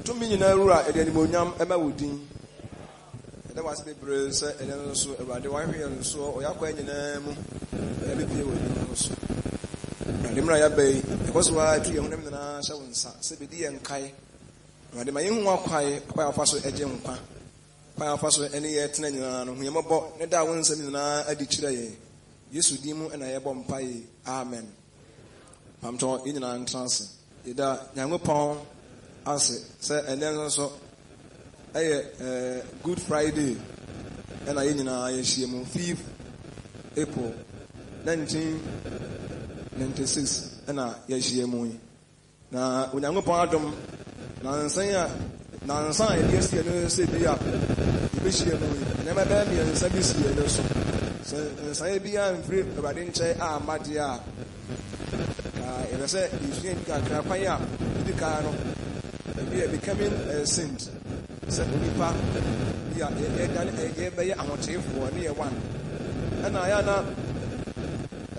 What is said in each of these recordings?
To me, Rura, and then Monyam, Emma Woodin. There was the brace, and then also about the wife and so, or Yakwa in the name, every day with and Imraya Bay, it was why 2 young women and so Sebedi and Kai. When the Mayung walk high, by a faso agent, by a faso any etnan, Yamabo, Neda wins and I did Yesu dimu and I bomb pie. Amen. I'm talking in an trance. Ida Yangopon answer, say, and then also a Good Friday, and I in a 5th April 1996, and I Yashiamu. Now, when Yangopon Adam, Nansaya, Nansai, yes, you say, be up. Never bear me and service here. So, Sabia and free, but I didn't say, Madia. If I say, you can't Capaya, the car, we are becoming a saint. Said Nipa, yeah, I want to for near one. And I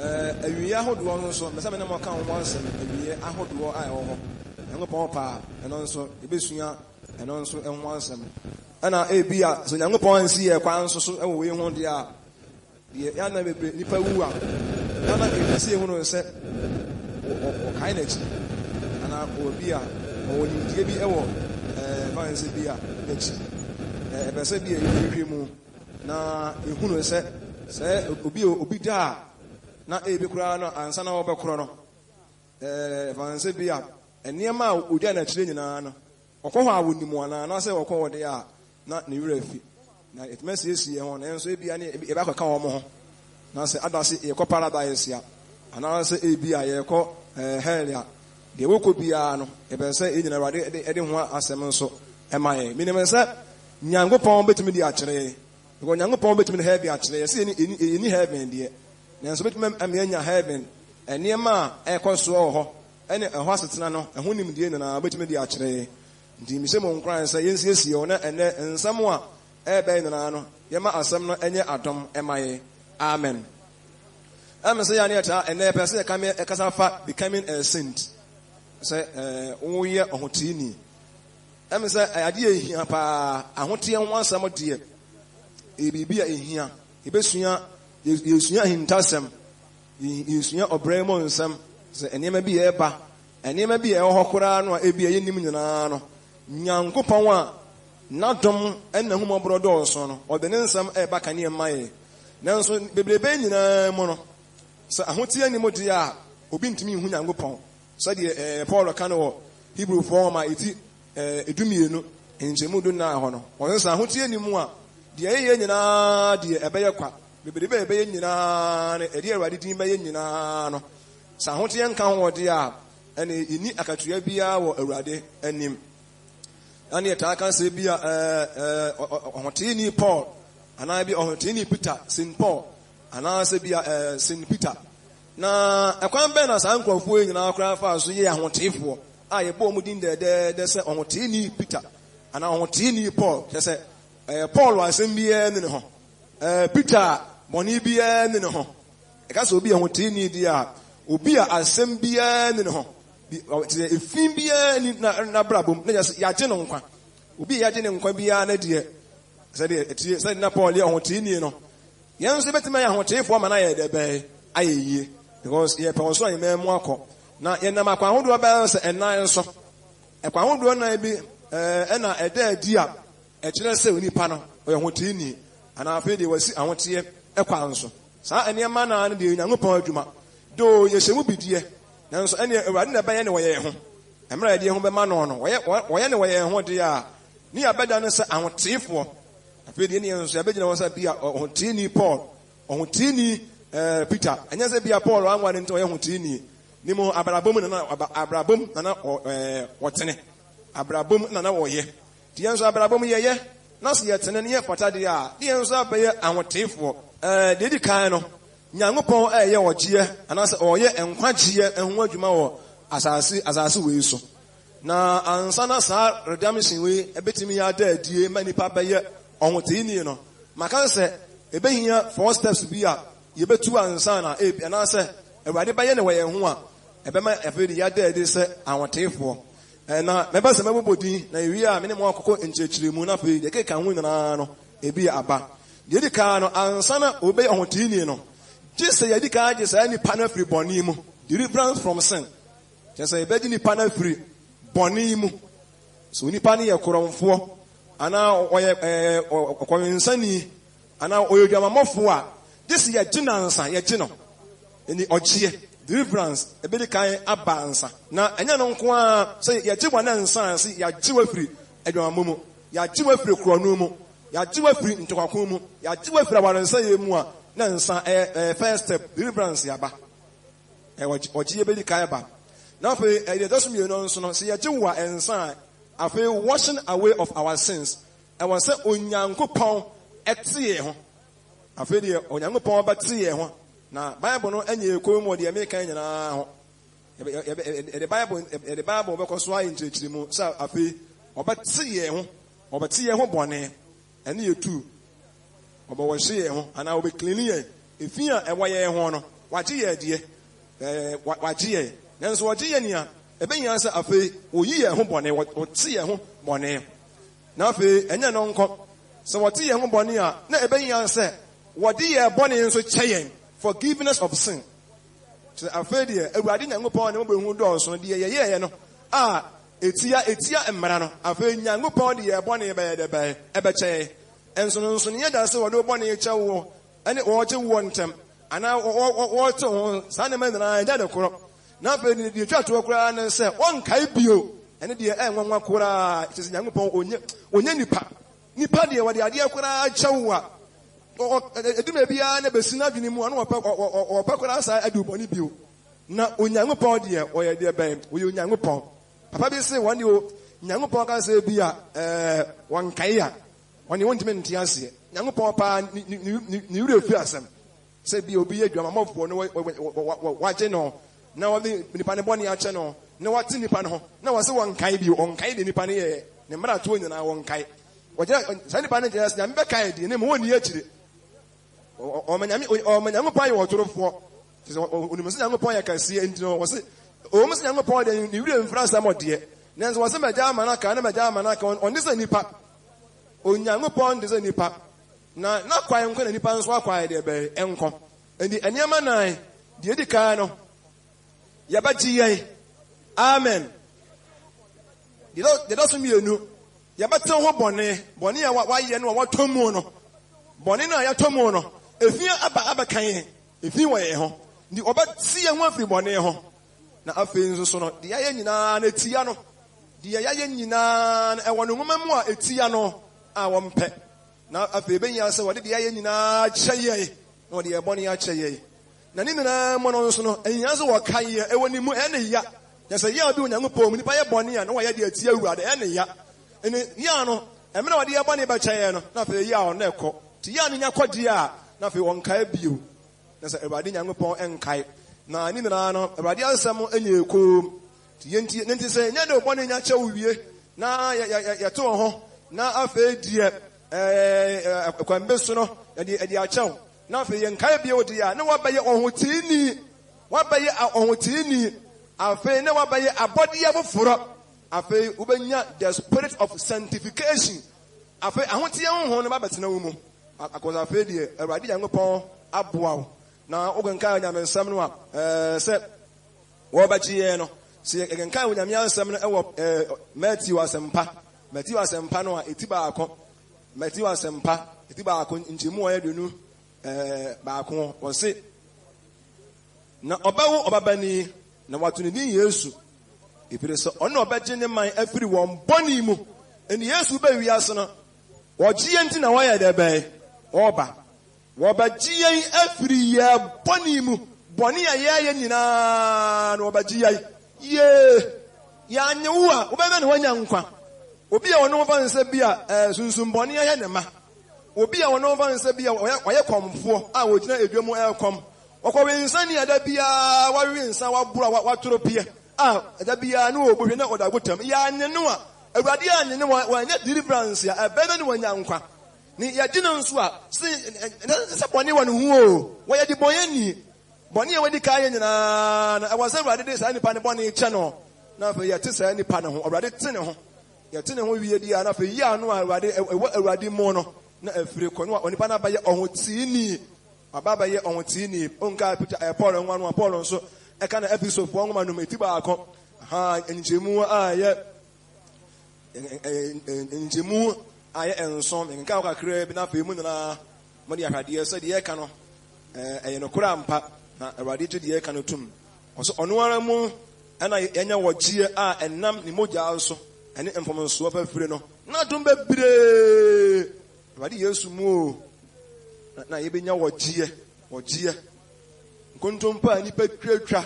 a year hold one so, the seven account once and a year I hold war I owe. And go papa, and also Ibisuya, and also and once and I be so young upon see a crown so we want the Yana Nipa Wua. Yana, if you see one who said, or kindness, and I will be a, or you give me a war, fine, say, be a, next. If I said, be a human, now, who said, say, Ubida, not a big crown, and son of a chrono. Fine, say, be a, and near my Udana Chilina, or Koha would be one, and I say, or call they are, not new refi. Now, it must be on, and so be any back a cow more. Now, say, I don't see a paradise here. And I say, A B I call Helia. The work could be ano. If I say, in a radio, they didn't want a semenso. Am I? Minimum said, Yango Pom bit me the actually. Because Yango Pom bit me heavy actually. I see any heaven, dear. Now, so bit me in your heaven. And near ma, a consul, any a hospital, and whom you did, and I bit me the actually. The Missimon cries, say, yes, you and someone, a banano, Yama Asam, any atom, MIA. Amen. I'm a say, and there person come a casafa becoming a saint. Say, oh, yeah, or Hotini. I'm a say, idea here, pa, I want to one some dear. It be in here. He best you swear him tassam. You swear or bremo and some, say, and never be a ba, and never be a hokurano, or a be a niminano. Nyango Pawa, not dumb, and the human brother son, or the name some a back near my. Now, so, baby, mono. So I want to see any more dear, who been to me when I go pon. So the Paul Cano, Hebrew former, it do me no, in Jemudu na honor. Or else I want to see any more. The Ayana, the Abayaka, the baby, a dear Radin Bayanino. So I want to encounter what they are, and in need a Catriabia or a Rade and him. And yet I can say, be a Hotini Paul, and I be Hotini Peter, St. Paul. And I say, be a St. Peter. Now, I can't bear as uncle of Wing and our craft as ye are what if for. I bought within the say on Tini Peter and on Tini Paul. They say, Paul was in the end in the home. Peter, Monibia in the home. I guess will be on Tini, dear. Ubia as Sembia in the home. If Fimbia in Nabrabum, just Yatin. Ubi Yatin and Quabia, dear. Said Napoleon on Tini, no. Yes, better may I want to for my bay. Aye, because ye also a man walk. Now, Yanama, who do about and nine so. A pound one I be a dead dear. A children say we need panel or what you need. And I feel they will see I want to hear a council. So, any man and the young Pojuma. Though yes, it would be dear. Now, so any rather by anyway home. I'm ready home by man on. Why anyway, what they are. Near better than I want to see for. I feel the Indians, I bet you was be on Tini Paul, on Tini Peter, and yes, be a Paul, one into a Tini. Nimo Abrabum and Abrabum, or what's in it? Abrabum, Nana, or ye. The answer Abrabum, ye, not yet, and ye, Patadia. The answer by I want to for Dedicano, Yangopo, a year or cheer, and answer, or ye, and quite cheer, and what you know, as I see so. Now, and Sana Sar, redemption way, a bit me are dead, dear, many papa yet. On what you know, Macan said, a bay here 4 steps to be up. You bet 2 and Sana, and I said, a ready by anyway, and one. A bema, a very yard there, they said, I want to for. na meba se mebobodi na ewi a me ne mo akoko enchechiremu na fe de keka hu nyina no ebi aba de di ka no ansa na obe ohotini no jese ya di ka jese ani pana free boni mu deliverance from sin jese e be di ni pana free boni mu so ni pani ye koromfo ana oye okwensani ana oyodwamamofo a jese ya ginansa ye gino eni ogie deliverance ebedi kan abansa na enya no nko a say ya gye wana nsa say ya gye wafiri adwamamu ya gye wafiri krono mu ya gye wafiri ntokakon mu ya gye wafiri awarensa ye mu a na nsa first step deliverance ya ba ogie ebedi kan ba na fe e dey me no nso no say ya gye wa nsa afi washing away of our sins e won say onyankopon etie ho afi de onyankopon ba tie ho na Bible no enye ekomu de America nyina ho the Bible be ko so ayi nchechirimu sa afi obati ye ho bone ene ye tu obo hye ye ho ana obe clean ye efi a ewa ye ho no wagye ye de wagye ye nanso wagye ye nia ebe nya sa afi oyi ye ho bone wote ye ho bone na afi enye no nko so wote ye ho bone a na ebe nya sa wodi ye bone nso kyeyen forgiveness of sin. So afraid here, everybody Nyankopon no be hu do so de ye no. Etia emra no. Afraid Nyankopon de ye bone be de be ebe che. Enso no so ne da se wo do bone che wo. Ane wo che wo ntem. Ana wo to ho sane me na da de koro. Na afraid ni de twa to kora na se won kai bio. Ene de enwanwa kora. It is Nyankopon onye nipa. Nipa de wo de ade kora che wo a eduma bia na besina dwene mu ana opakora sa aduboni bio na onyankopon de oye de ben oye onyankopon papa bi se woni o nyankopon kan se bia wankai a woni wontime ntia ase nyankopon pa ni wure fi asem se bia obi adwama mofo no waje no na wodi nipa ne boni ache no na wati nipa no na wase wankai bi onkai de nipa ne ye ne mara to nyina wankai waje sa nipa ne je nya mbe kai de ne mo woni akire Omanyamupon ye wotorofo onimse Nyankopon ye kase entino wo se omse Nyankopon de ni wure mfra samode nanso wo se maja amanaka na maja amanaka on se nipa Onyankopon de se nipa na kwae nko na nipa nso akwae de be enko enti eniama nan de edika no ya baji yen amen de do so mienu ya baten ho bone ya wa ye no wa tomu no bone na ya tomu no efi aba kan efi wo ye ho ndi oba tie ho afri bone ho na afi nso so no de ya nyina na etia no de ya nyina e wono ngoma mu a etia no a wo mpe na afi be nya se wo de ya nyina kyeye no de bone ya kyeye na ni na mo no nso no enya so wo kan ye e woni mu ene ya ya se ya bi Onyankopon mu nipa ye bone a no wo ya de etia awura de ene ya ene ya no emre wo de ya bone ba kyeye no na afi ya o na ekọ ti ya no nya kwadi a na fe won kai bio na se Awurade Nyankopon enkai na ni na no Awurade asem enye ekom ti yenti nti se nya de obone nya kye wie na ya to ho na afa die kwambe so no ya de akyew na afa ye nkai bio de ya na wabaye ohotini afa na wabaye abode ya boforo afa ubenya the spirit of sanctification afa ahotie ho no babatena wo mu akoza afa die Awurade Nyankopon aboa na ogenka nyamensam no a se wo bagie no se ogenka nyamensam no ewo Matthew asempa no a etiba akọ Matthew asempa etiba akọ nchemu ayedunu baako wo se na obawo obabani na watuni ni Yesu epire so ono obaje ne man afiri won boni mu eni Yesu ba wiase no wogie nti na waya de be oba wobagie afiri ya boni mu boni ya nyina na wobagie ya anyewu a obebe ne wanya nkwa obi a wono fa nse bia sunsun boni ya ne ma obi a wono fa nse bia oye komfo a wogina edwemu ekom okọwe insani ada bia wawe insan wabura watoro pie ada bia no obohwe na odagotam ya anye no a Awurade anye no wanya deliverance ya ebebe ne wanya nkwa ni ya dina nso a se boni wonu hu o waya di boni e wedi ka ye nyina na awase Awurade de sa nipa ne boni che no na fe ye tesa nipa ne ho awurade tene ho ye tene ho wie dia na fe ya no awurade awurade mo no na afire ko no onipa na ba ye ohotini ababa ye ohotini onka Peter Paul nwa no Paul nso e ka na episode fo nwoma no meti ba akọ ha enjemu aye enjemu aye enso nka kakra bi na fe mu na mo de ahade se de ye ka no eye no kura mpa na awurade tu de ye ka no tum oso ono ara mu ana enya wogie a enam ni mogya also ene mfomonso fa fire no na dum bebre awurade Yesu mu na ye benya wogie nkontompa nipa twatwa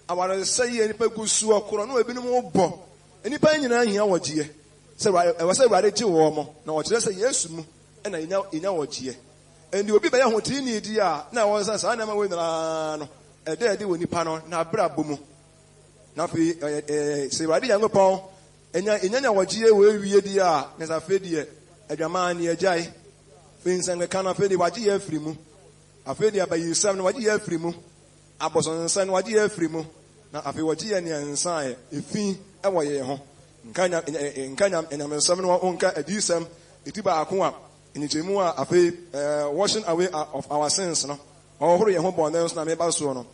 aware sey nipa gusu okoro no ebinom bo nipa nyina hia wogie se awurade gye wo mo na wo kire se Yesu mu na enya wogie endi obi be ye hotini di a na wo sa na ma we na no ede wo nipa no na bra bomu na fi se awurade Nyankopɔn enya wogie we wie di a na sa fe die adwaman ne agyae finsan ka na fe di wagie afiri mu afedi abayisam na wagie afiri mu abosonsan na wagie afiri mu na afi wagie ne nsan efi ewo ye ho nkanya enyamensam no onka adisam etiba ako a enyichemu a afi washing away of our sins no ohoro ye ho bonnens na me ba so no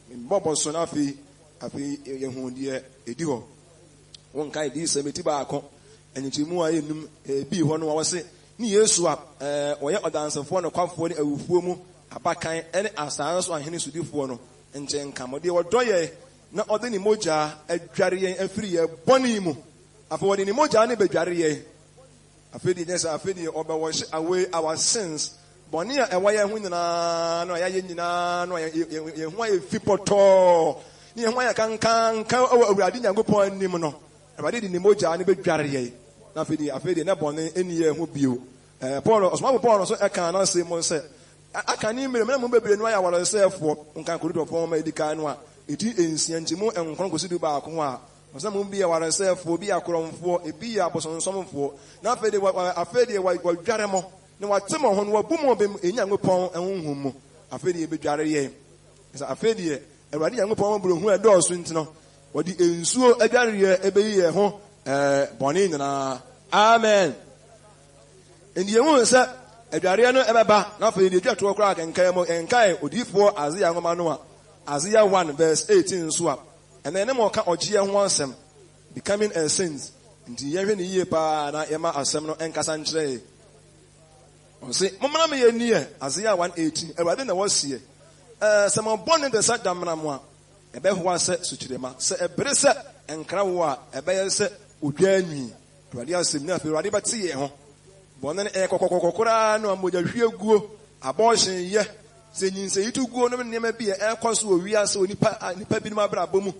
bobo so na afi ye hu die edi ho onka adisam etiba ako enyichemu a enum bi ho no wo se ni Yesu a oye odansefo no kwafo ne awufuo mu abakan ene asan so ahene sudifo no nche nka mo de wodoye na ode ni mogya adware yen afiri ye boni mu afo wode ni mogya ne bedware yen afedi nesa afedi obe wash away our sins boni a ewa ye hu nyina no ya ye nyina no ye hu aye fipoto ni ye hu aye kankan awurade Nyankopɔn anim no awurade di ni mogya ne bedware yen na afedi na boni eni ye hu bio Paul osma Paul so e kan na se mo se aka ni mere mo bebre no ya waro se efo nkan koridor fo ma edika no a eti ensia ntimu enkron kosidu ba ako a osa mo bi ya waro se efo bi akoromfo ebi ya bosonsomfo na afedi wa dware mo ne watemo ho no wabu mo bem Nyankopɔn enhunhum mo afedi e bedware ye isa afedi Awurade Nyankopɔn bro hu edo so ntino wodi ensuo adware ye ebeyi ye ho boni nyina amen ndiye hu se adware no ebeba na fa ndi dwato kora kenkan mo enkai odifo Azia ngoma no a Azia 1 verse 18 so a ene mo ka ogie ho ansem becoming a saint ndi ye hwe ne yie pa na ye ma asem no enkasa nkyere o se momna me ye ni e Azia 1:18 Awurade na wosie se mo bone de sa damna mo a ebe ho ase sukyirema se ebere se enkra wo a ebe ye se odwa anwi Awurade asem na fa Awurade bati ye ho bonen kokokokora no amogya hwieguo abortion ye se nyinse yituguo no nneema bi ekoso owiase onipa bi no abrabɔ mu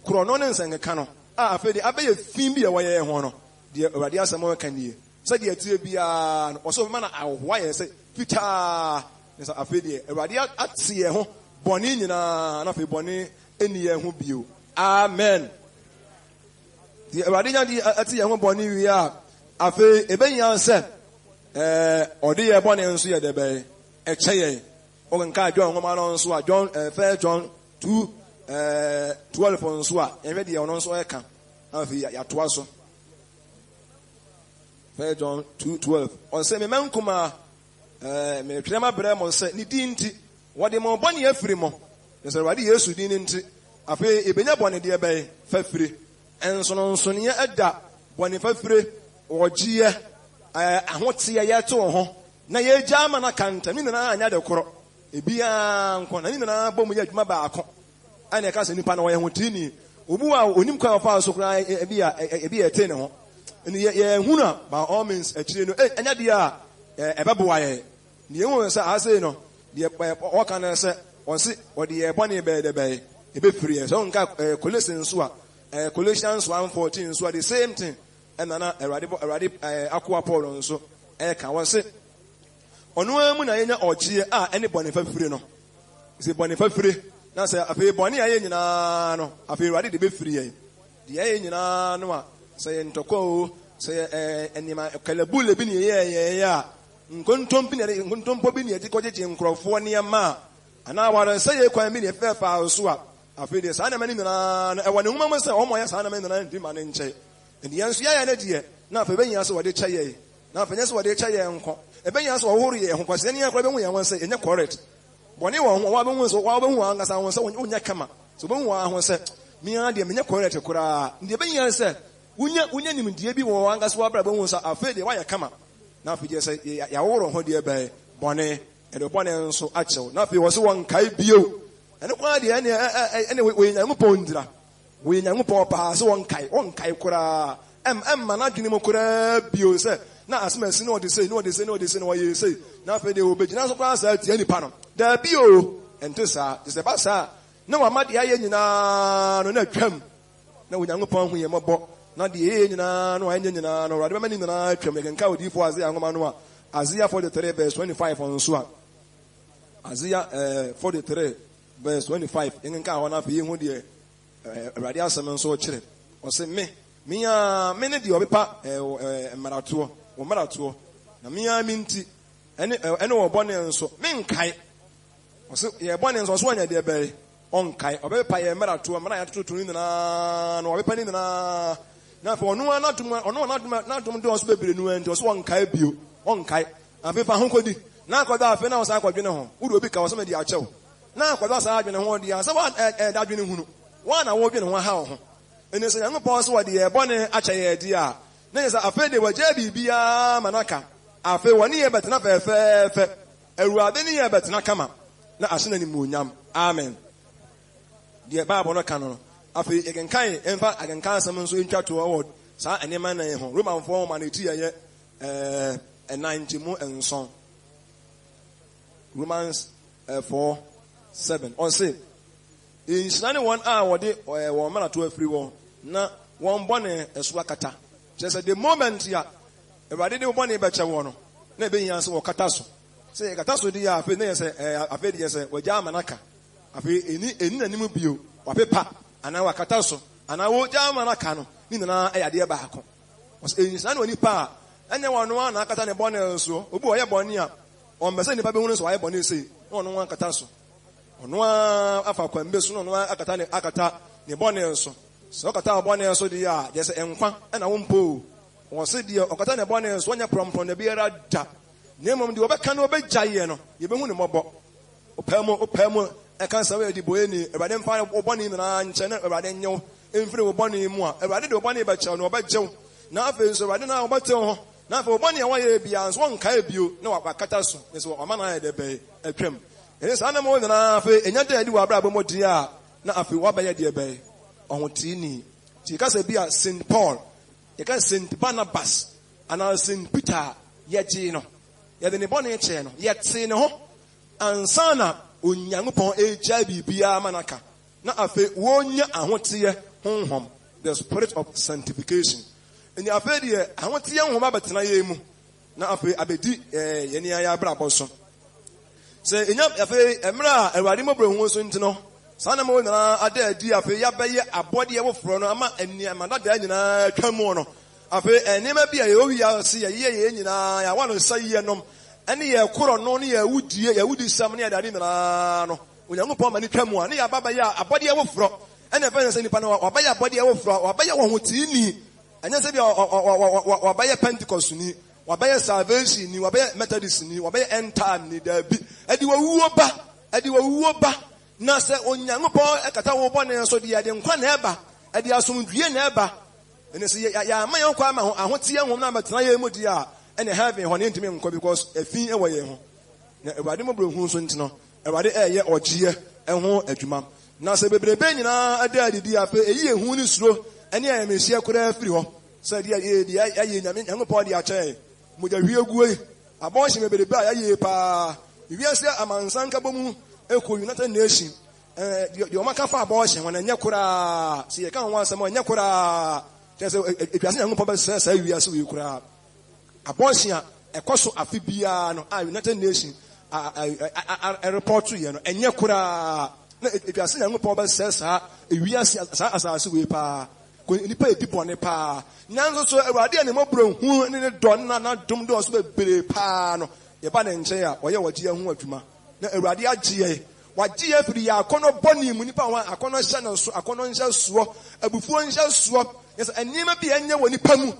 kro no ne nsenka no a afedi abeye fin bi e woye ho no de Awurade asɛm ka nie se de atie bia no oso ma na ahoa ye se fita ne se afedi Awurade atie ho bɔne nyina na fe bɔne eni ye ho bio amen de Awurade nya di atie ho bɔne wi a afe ebenya se odi ye bone nso ye debe ekye o nka John ngoma no nso a John 1 John 2:12 nso a ehwe de ono nso eka afi ya toa so 1 John 2:12 on se me mankuma me twema bre mo se ni dinti wode mo bone afiri mo ne se wade Yesu din nti afi ebenya bone de ebe fafiri enso no nso ne ada bone fafiri ogie ahote ye to ho na ye jama na kanta ni na anya de koro ebia nko na ni na bom ye adwuma ba ako ana ka se nipa na wo ye hotini obu a onim kwa fa so kra ebia ete ne ho ni ye huna by all means akire no anya de a ebeboa ye ni ehun se ase no de o kan se onse o de ye bone be de be ebe firi so nka Colossians so a Colossians 1:14 so the same thing and na Awurade akwa Paul nso ka won se ono amu na yenya ogie a ene bone fa firi no se bone fa firi na se afi bone aye nyina no afi Awurade de be firi ye de aye nyina no a se ye ntoko se enima kalabule bi ne ye ya nkontompi ne nkontompo bi ne ye dikojeje nkrofo ne ma ana wara se ye kwan bi ne fefa so a afei de saa na mani na ɛwɔ ne nwoma sɛ ɔmo yɛ saa na mani na ndi ma ne nkyɛ ndi yɛn so yɛ ne deɛ na afei bɛnya so wɔde kyɛ yɛ na afei nyɛ so wɔde kyɛ yɛ nko ɛbɛnya so wɔhoro yɛ ho kwasɛ ne yɛ kora bɛhu yɛn wɔn sɛ ɛnyɛ correct bɔne wɔ ho wa bɛhu so wa bɛhu ankasa ho sɛ wonya kama so bɛhu ho sɛ mia deɛ menyɛ correct koraa ndi bɛnya sɛ wonya nimdeɛ bi wɔ ankasa wa bra bɛhu sɛ afei de wayɛ kama na afei deɛ sɛ yɛworo ho deɛ bɛɛ bɔne ɛde bɔne nso akyɛw na afei wɔ so wɔn kae bio ɛne kwa deɛ ɛne wɔyɛ Nyankopɔn ndira wɔyɛ Nyankopɔn paa sɛ wɔn kae koraa ɛmma na adwene mu koraa bio sɛ na asɛm na ɔde sei na wɔyɛ sei na afei deɛ wɔbɛgyina so koraa saa tia nipa no daabi o ɛnte saa te sɛ ba saa na wama deɛ ayɛ nyinaa no na atwam na Onyankopɔn ho yɛ mmɔbɔ na deɛ ɛyɛ nyinaa no ayɛ nyinaa no Awurade bɛma ne nyinaa atwam yɛkenka odiyifoɔ Isaiah nwoma no a Isaiah 43 verse 25 nso a Isaiah 43 verse 25 yɛkenka hɔ no afei yɛhu deɛ Awurade asɛm nso kyerɛ ɔsɛ me ne deɛ ɔbepa mmaratoɔ na mea me nti ɛne wɔ bɔne nso menkae ɔsɛ yɛ bɔne nso ɔso ɔnyɛ deɛ bɛyɛ ɔnkae ɔbɛpa yɛ mmaratoɔ mmara yɛatoto ne nyinaa na ɔbɛpa ne nyinaa na afei ɔno n'adom de ɔso bebree no nti ɔso ɔnkae bio ɔnkae afei fa ho kɔdi na akɔda afei na ɔsan akɔdwene ho wode obi ka wɔ sɛ mede akyɛw na akɔda saa adwene ho deɛ sɛ ɛda adwene hunu wɔn na wɔdwene ho aha wo ho ɛne sɛ Nyankopɔn so wɔde yɛ bɔne akyɛ yɛ di a na yɛ sɛ afei de wɔgya biribiara ma naka afei wɔne yɛ bɛtena fɛfɛɛfɛ Awurade ne yɛ bɛtena kama na ahye n'animuonyam amen deɛ Bible no ka no afei yɛkenkan ɛmfa akenkan asɛm nso ntwa to wɔ saa nneɛma nan ho Romanfoɔ ma ne ti yɛ 97 Romans 4:7 ɔse nhyira ne wɔn a wɔde wɔn mmarato afiri wɔn na wɔn bɔne ɛso akata kyerɛ sɛ the moment a Awurade de bɔne bɛkyɛ wɔn no na ɛbɛnyia sɛ wɔkata so sɛ yɛkata so de yɛ afei na yɛ sɛ afei deɛ sɛ wɔgya ama naka afei ɛni n'anim bio wapepa anaa wakata so anaa wɔgya ama naka no ne nyinaa ɛyɛ adeɛ baako nhyira ne wɔ nipa a ɛnyɛ wɔn no a na akata ne bɔne so obi wɔyɛ bɔne a ɔmpɛ sɛ nipa bɛhu no so wayɛ bɔne sei na ɔno ho akata so ɔno a afa kwambe so na ɔno akata ne bɔne so sɛ ɔkata bɔne so deɛ a deɛ sɛ ɛnkwa ɛna wo mpo wɔ se deɛ ɔkata ne bɔne so ɔnyɛ prɔmprɔm na biara da na mmom deɛ wɔbɛka no wɔbɛgya yɛ no yɛbɛhu ne mmɔbɔ wopɛɛ mu ɛka sɛ woyɛ dibɔyɛni Awurade mfa wo bɔne nyinaa nkyɛ na Awurade nyɛ wo ɛmfiri wo bɔne mu a Awurade de wo bɔne bɛkyɛw no wɔbɛgye wo na afei nso Awurade na wɔbɛtew ho na afei wo bɔne a wɔyɛ biara nso wɔnkae bio na wakata so ne sɛ ɔma no ayɛ dɛ bɛyɛ atwam ɛne saa na ma wo nyinaa afei ɛnya dɛ adi wɔ abrabɔ mu deɛ a na afei wɔabɛyɛ deɛ bɛyɛ ɔhoteeni nti yɛka sɛ bi a St. Paul yɛka St. Barnabas anaa St. Peter yɛgyee no yɛde ne bɔne kyɛɛ no yɛtee ne ho ansa na Onyankopɔn ɛgya biribiara ma naka na afei wɔnya ahoteɛ honhom the spirit of sanctification ɛni afei deɛ ahoteɛ honhom abɛtena yɛn mu na afei abɛdi yɛne ayɛ abrabɔ so sɛ ɛnya afei mmerɛ a Awurade mmɔborɔ ho so nti no saa na ma wo nyinaa ada adi afei yɛabɛyɛ abɔdeɛ foforɔ no ama nneɛma dadaa nyinaa twa mu no afei nneɛma bi a yɛwɔ wiase yɛyɛ yɛn nyinaa yɛawa no nsa yie nom ɛne yɛ korɔ no ne yɛwudi sam ne yɛdade nyinaa no Onyankopɔn ma ne twa mu a ne yɛabɛyɛ abɔdeɛ foforɔ ɛna ɛfɛ sɛ nipa no wabɛyɛ abɔdeɛ foforɔ wabɛyɛ wɔn ho tiini ɛnyɛ sɛ bi wabɛyɛ Pentecost ni wabɛyɛ Salvation ni wabɛyɛ Methodist ni wabɛyɛ End Time ni daabi ɛde wɔwuo ba na sɛ Onyankopɔn ɛkata wo bɔne so de yɛde nkwa na ɛba ɛde asomdwie na ɛba ɛne sɛ yɛama yɛn kɔ ama ahoteɛ nwom na bɛtena yɛn mu di a ɛne heaven hɔ ne ntumi nkɔ because ɛfi ɛwɔ yɛn ho na Awurade mmɔborɔ hu so nti no Awurade ɛyɛ ɔgyeɛ ɛho adwuma na sɛ bebrebe nyinaa ada adidi afei ɛyi ehu ne suro ɛne ayɛmɛhyia koraa firi hɔ sɛ deɛ yɛayɛ Nyankopɔn de akyɛ mogya hwie gue abɔnhye bebrebe a yɛayɛ paa wiase amansanka bɔ mu ɛkɔ United Nations deɛ ɔmaka fa abɔnhye wɔn ɛnyɛ koraa sɛ yɛka ho asɛm ɛnyɛ koraa kyerɛ sɛ ewiase Nyankopɔn bɛsɛ saa wiase wei koraa abɔnhye a ɛkɔ so afe biara no a United Nations report yɛ no ɛnyɛ koraa na ewiase Nyankopɔn bɛsɛ saa ewiase saa asase wei paa nipa edi bɔne paa nanso so Awurade a ne mmɔborɔ hu ne dɔ na dom de ɔso bebree paa no yɛba ne nkyɛn a ɔyɛ wɔgye ho adwuma na Awurade agye waji every ya akono boni mu nipa wa akono hye no so akono nhye soɔ abufuo nhye soɔ yes enima bi anya wɔ nipa mu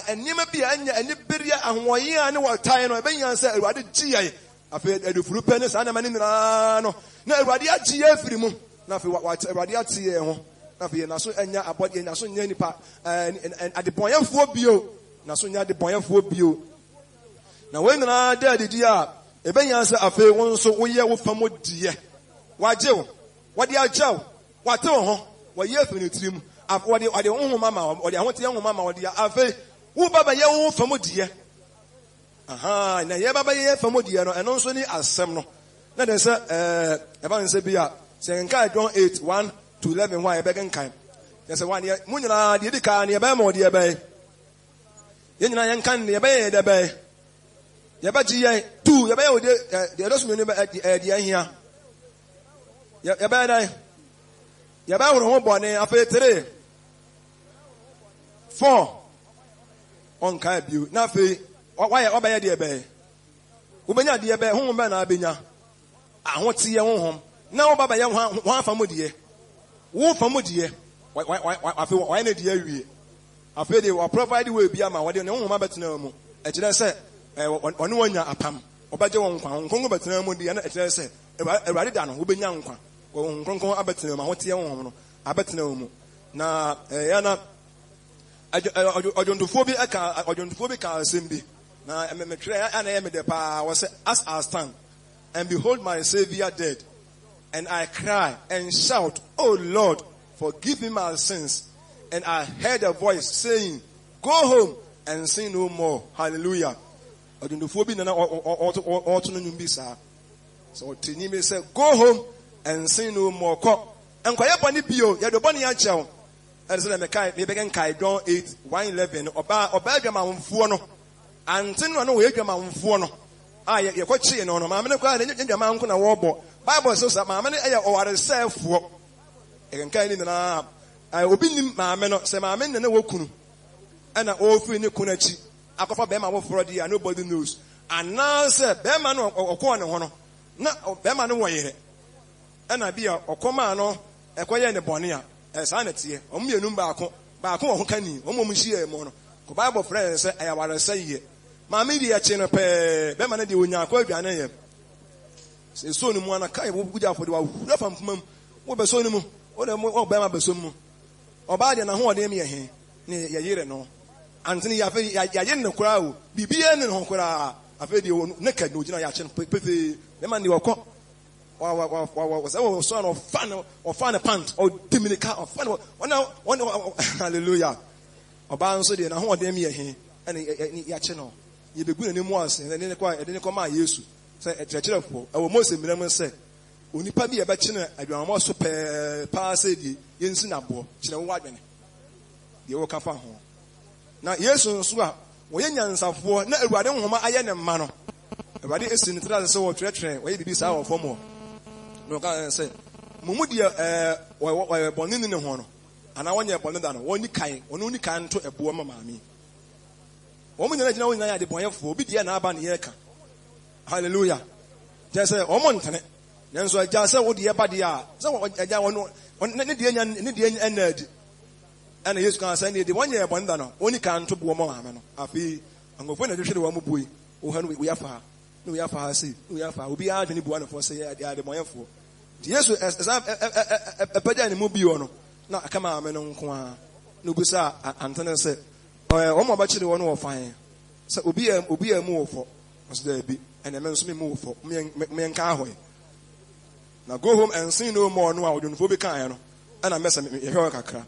enima bi anya eni beria ahoye a ne wɔtae no ebenya sɛ Awurade gye afi edufuru pɛ ne saa na mane nyinaa no na Awurade agye every mu na afi Awurade atie ho na afi na so anya abɔde na so nya nipa adebɔnyɛfoɔ bio na so nya adebɔnyɛfoɔ bio na wɔn nyinaa da didi a ebenya sɛ afi wɔn nso woyɛ wo fam die wagye wo wɔde agye wo wate wo ho wɔyɛ afi ne tirim wɔde honhoma ma wɔde ahote honhoma ma wɔde afi wo baba yɛ wo fam die na ye baba ye famodie no eno nso ni asem no na den se eba nse bi a se nka John 8:1 to 11 why e be kan ye se wan ye munyina de dika ne be ma de be ye nyina ye nkan ne be ye de be ye ba ji ye 2 ye be ye de do so me ne be de ahia ye be dai ye ba horo ho bone afa 3 4 on ka biu na fe why obey de be ubenya de be honhom be na abenya ahote ye honhom na wo baba ye ho afam de wo fam de afi why na de awie afi de wo provide we bia ma wode ne honhom abetena mu e kire se one wanya apam obaje won kwa honhom betena mu de na e kire se Awurade da no ubenya nkwa honhom abetena mu ahote ye honhom no abetena mu na ya na ojontofo bi ka asem bi na me try and I am the power was as I stand and behold my Savior dead and I cry and shout, oh Lord, forgive me my sins. And I heard a voice saying, go home and sin no more. Hallelujah. So Tinime said, go home and sin no more. And kwa yapani bio ya do bani acha and so me begin kai John 8:111 oba dwama mfuo no antin no we dwama mfuo no ye ko chi no no maame ne kwa ne dwama nko na wo bo Bible says maame ne ye oware sefo e kan ni na obi nim maame no se maame ne wo kunu ana o fi ne kunu achi akofa be ma wo fro dia nobody knows anase be ma no okọ ne ho no na be ma no wo yere ana bia okoma no ekoye ne bone a sa na tie omienum baako wo ho kani omom hie mo no ko Bible friend say ayaware say ye maame di achi no pe be ma na de onya akọ aduane ye se so ni mu ana kai wo buja afọ de wa hura fam pumam wo be so ni mu wo de mo be ma be so mu oba de na ho de me ye ne ye yire no antini ya fe ya ye ne kura o bibie ne ho kura afa de ne ka no gina ya achi no pepe be ma ni wo ko was son of fan pant or Dominica or fan one hallelujah oba nso de na ho de me ye and ya che no ye begu na mu ase ne ne kwa ma Yesu say ekyerefo e wo Mose miram say onipa bi ye be che na adwammo so pe pa say die ye nsi na bo kire wo adwene de wo ka fa ho na Yesu nso a wo ye nyansafo na Awurade nhoma aye ne mma no Awurade esi ne tra se wo twetwe wo ye bibi sa wo fomo no ka say mumu de wo bonni ne ho no ana wonye bonni da no woni kan nto ebo ma maami wo mu nyina gina woni ya de bonyefo obi de na aba ne ye ka hallelujah je say o mo ntene nenso agya say wo de ba de a say wo agya wono ne de enya enadi ana Yesu kan say ne de wonye bonni da no woni kan nto bo ma maami no afi angofo na de hwede wo mu boi wo ha no we yafa no we yafa say no we yafa obi a dwene buwa no fo say ya de bonyefo Yesu epaja ni mu bi ono na akama ame no nko a no busa antene se o mo ba chire wono wo fan se obi a mu wo fo so da bi ene me nso me mu wo fo me nka ahoy na go home and sin no more no a odunfo bi kan no ana mesa me hwe kakra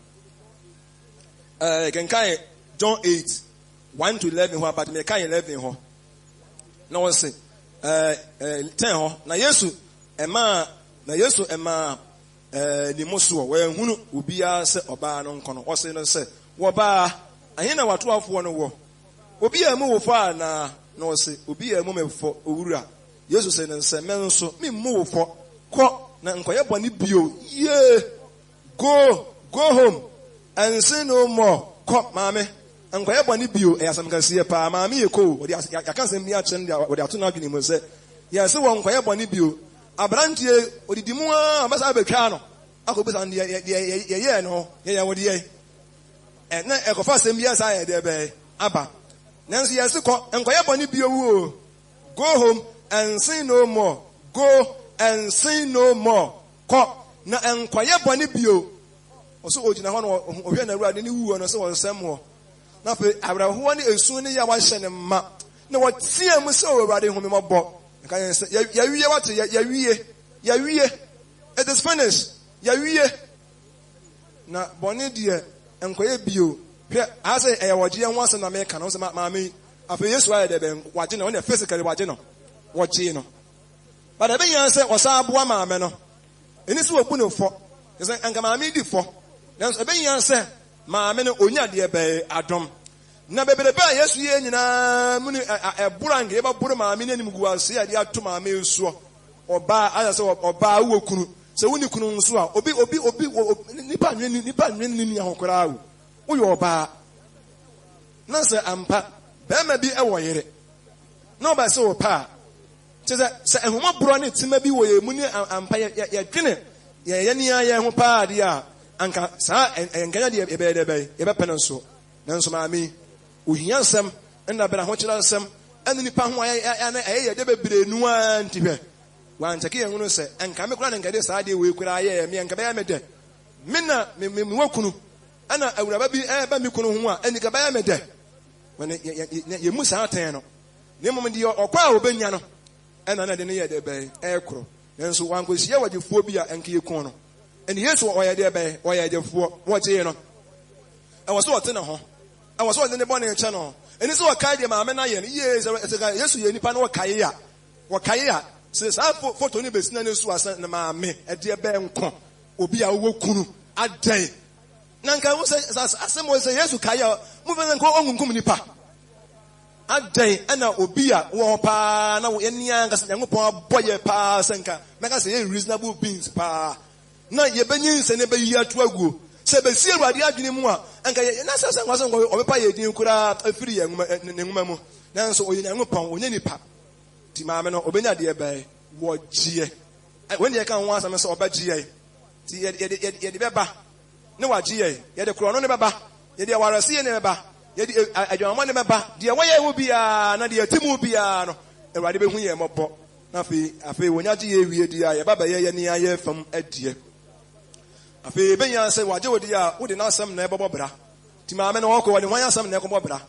kenkan John 8:1 to 11 ho about me kan 11 ho na won se 10 ho na Yesu ema ni muso we hunu obia se oba no nko no o se no se wo ba ahina wato afo no wo obia mu wo fa na no se obia mu mefo owura Yesu se no se men so mi mu wo fo ko na nkoye bone bio ye go home and sin no more ko mame nkoye bone bio e asam kan sie pa mame ye ko odi yakan se mi a chen dia odi ato na adwene mu se ye se wo nkoye bone bio Abrantie odidimu a basa betwa no akobisa ye no ye wode ye na ekofa asem bia sa ye de be aba nanso yesi ko enkoye boni bi owu go home and sin no more. Go and sin no more. Ko na enkoye boni bi o oso ogina ho no ohwe na ruade ni wu no se won sem ho na fe abraho ni esu ni ya wa hye ne ma na wotie mu se ruade ho me mabo kan say ya wiye what ya wiye it is finished ya wiye na boni de enkoye bio hwe ase e woje en wase na me kan no se ma me afa Yesu aye de ben waje no na physically waje no woje no but e be yan say osa aboa ma me no eni se wobu no fo say anka ma me di fo na e be yan say ma me no onya de be adom na bebere ba Yesu ye nyina mu ni eburange e ba buru ma me nanim guase ya de ato ma me esuo oba aya say oba wo kunu se woni kunu nso a obi nipa nwen ni ahokora awu wo yo oba na se ampa be ma bi e wo yere na oba se opa se ehoma buro ne tima bi wo ye mu ni ampa ye twene ye ni aye ho pa ade a anka sa enkanya de e be de be ye be penanso nanso ma mi ohia nsem na bena ho kira nsem ene nipa ho aye de bebre nu antihwe wantake ye hunu se enka me kura ne nkade saa de we kura aye me enka be ya me de me na me wakunu ana awuraba bi ba mi kunu ho a enika be ya me de wene ye musa atan no ne mom de okwa a obenya no ena na de ne ye de be ekro nenso wankosia wajefuo bi a enka ye kun no ene Yesu oye de be oye jefuo wote no e wo so wote na ho e wo so wote ne bone nche no eni so wakai de ma me na ye no Yesu ye nipa no wakai ya se sa photo ni besina ne su asa na ma me e de be nko obi a wo kunu adan nanka wo se asemo se Yesu kai ya mu fe nko ongunkum nipa adan ana obi a wo pa na wo enia nka se Nyankopon aboye pa senka meka se ye reasonable beings pa na ye benyin se ne be yi atu aguo se be si Awurade adwene mu a anka ye na se nko se nko obepa ye din kura afiri ye ne nwuma mu nanso oye Nyankopon onye nipa ti maame no obenya de be wo gie when ye kan wan asem se obagie ti ye de beba ne wa gie ye de kro no ne beba ye de warase ye ne beba ye de adwamma ne beba de wo ye wo bia na de atimu bia no Awurade be hu ye mobo na afi wonya gie ye wie dia ye baba ye ne aye fam adie afi benya se waje wodi a wo de na asem na ebobo bra ti maame no wo de wan asem na ekobo bra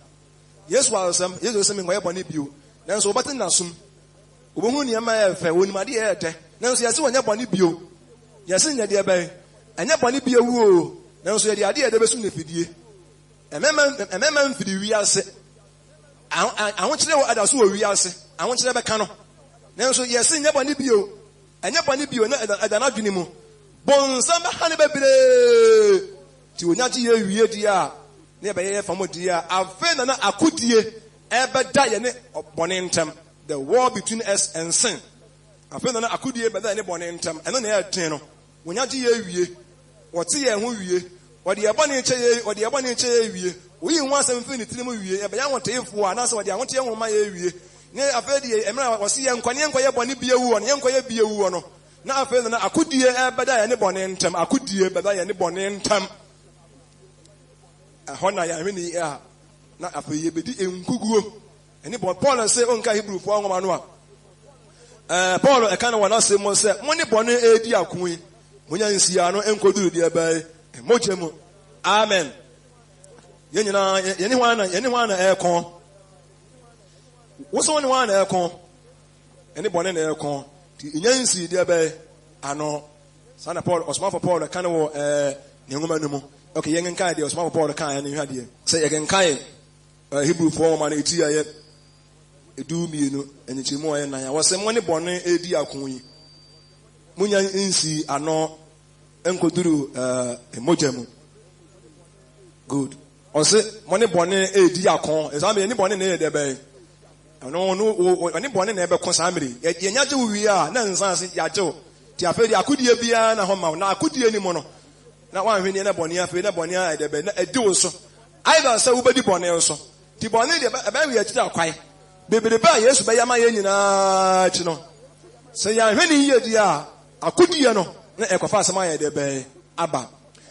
Yesu asem ngoye bone bio nanso obatin na sum obohu ni ama efe wonimade ye de nanso yesi wonya bone bio yesi nya de be anya bone bio wo nanso ye de ade ye de besu na fidie emema mfidi wi ase ahokire wo adaso wo wi ase ahokire be ka no nanso yesi nya bone bio anya bone bio na adana dwene mu bonsa ba hane bebre ti wonya ti ye wie di a ne be ye famo di a afe na akodie ebe da ye ne bone ntem the war between us and sin afe na akodie be da ne bone ntem eno na ye ten no wonya ti ye wie wote ye ho wie wode ye bone che ye wie oyi ho asem fi ne tirim wie ebe ya wote efo a na se wode ahote ye ho ma ye wie ne afe di emra wose ye nkwane bone bia wu no ye nkwaye bia wu no na afe na akodie ebe da ye ne bone ntem akodie be da ye ne bone ntem hona ya hwini a na afe ye bedi enkuguo eni bo Paul say onka Hebrew fo anwoma no a Paul e kan wona say mo say mo ne bone edi akun monya nsia no enkoduru de bai mojemu amen yenyina yeni hwana ekon wo so ne hwana ekon eni bone na ekon ti nyansi de bai ano sana Paul osman for Paul kan wo ne ngoma no mu okay yengen kai de osman for Paul kan ne hwade say yengen kai Hebrew for man eti aye edu mienu enyichimu aye nan ya wo se mo ne bone edi akon yi munya nsi ano enkoduru emojemu good o se mo ne bone edi akon example ni bone na de be ano no ni bone na ebe kon samiri ye nyaje wi a na nsan se yaje ti afedi akodie bia na ho ma na akodie ni mo no na wan hwe ni na bone afi na bone a de be na edi wo so either say wo bedi bone so ti bone de be wi akita kwai bebere ba Yesu be yama ye nyina chi no So ya hweni ye dia akudie no na ekofa asema ye de be aba.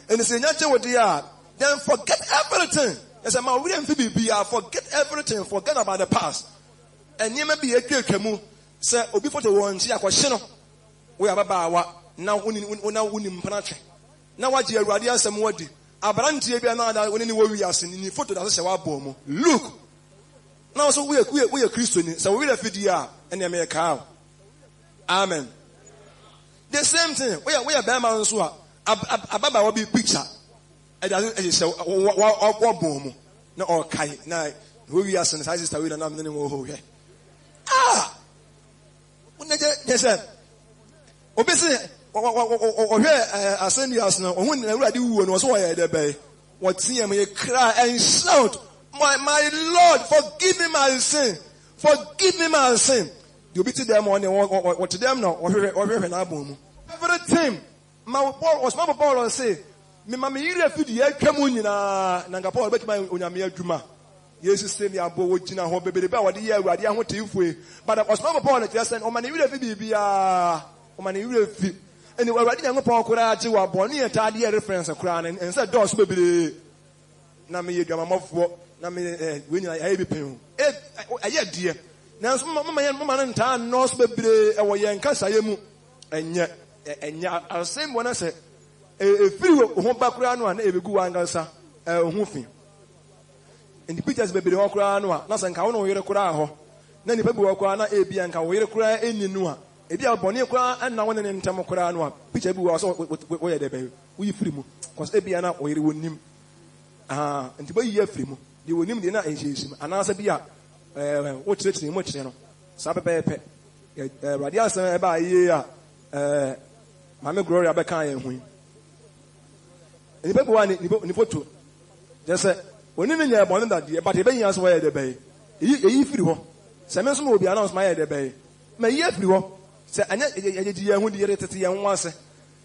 And say nyache wo dia then forget everything. Yes, man, we didn't be forget everything, forget about the past. And you may be a kemu. Say, Obi for the one, see, I question. We have about now winning penalty. Now what you are radiant some word. Abranti be another when any we are seeing in photo that's a bomb. Look. Now so we are Christian, so we are Fidia and America. Amen. The same thing. We are Bama and Sua. Ababa will be picture. And I say, what boom? No, okay. Now, who we are saying, I just we don't have any more. Ah! Yes, sir. Obviously, or here, I send you as now, when I read you and was why the bay. What see me cry and shout, my Lord, forgive me my sin. Forgive me my sin. You be to them on what to them now, or an album. Everything. My Paul was my Paul and say, me mama yire fidi e twam nyina na nka Paul betima onyame adwuma Jesus say me abo wogina ho bebere ba wode ye awurade ahoteefue but osman Paul na just say o mane yire fidi bia o mane yire fi eni awurade nyango Paul kura age wa bone etade ye reference kura na en say dos bebere na me ye dwamamofo na me we nyina aye bepen aye die na so mama nta nos bebere e wo ye nka saye mu enye asem wona say free who bakura no na ebegu wangansa ho fi and the pictures be ho kura no na sanka wo no yere kura ho na ni babu wakura na ebia nka wo yere kura eni no a ebia bone kura na wona ne ntem kura no a picture bi wo so wo ye de be wo yi free mu cause ebia na wo yere wonim nti ba yi free mu de wonim de na enhyesim anasa bia wo tiretire mo kire no sa pepepe radio san e ba yi a mame gloria be kan ye hu ni people wa ni photo just say oni ni nya bone that but e be yan so why dey bay e free ho se me so no obi announce my dey bay ma ye free ho se anya ye di yan hu di ye tete yan wase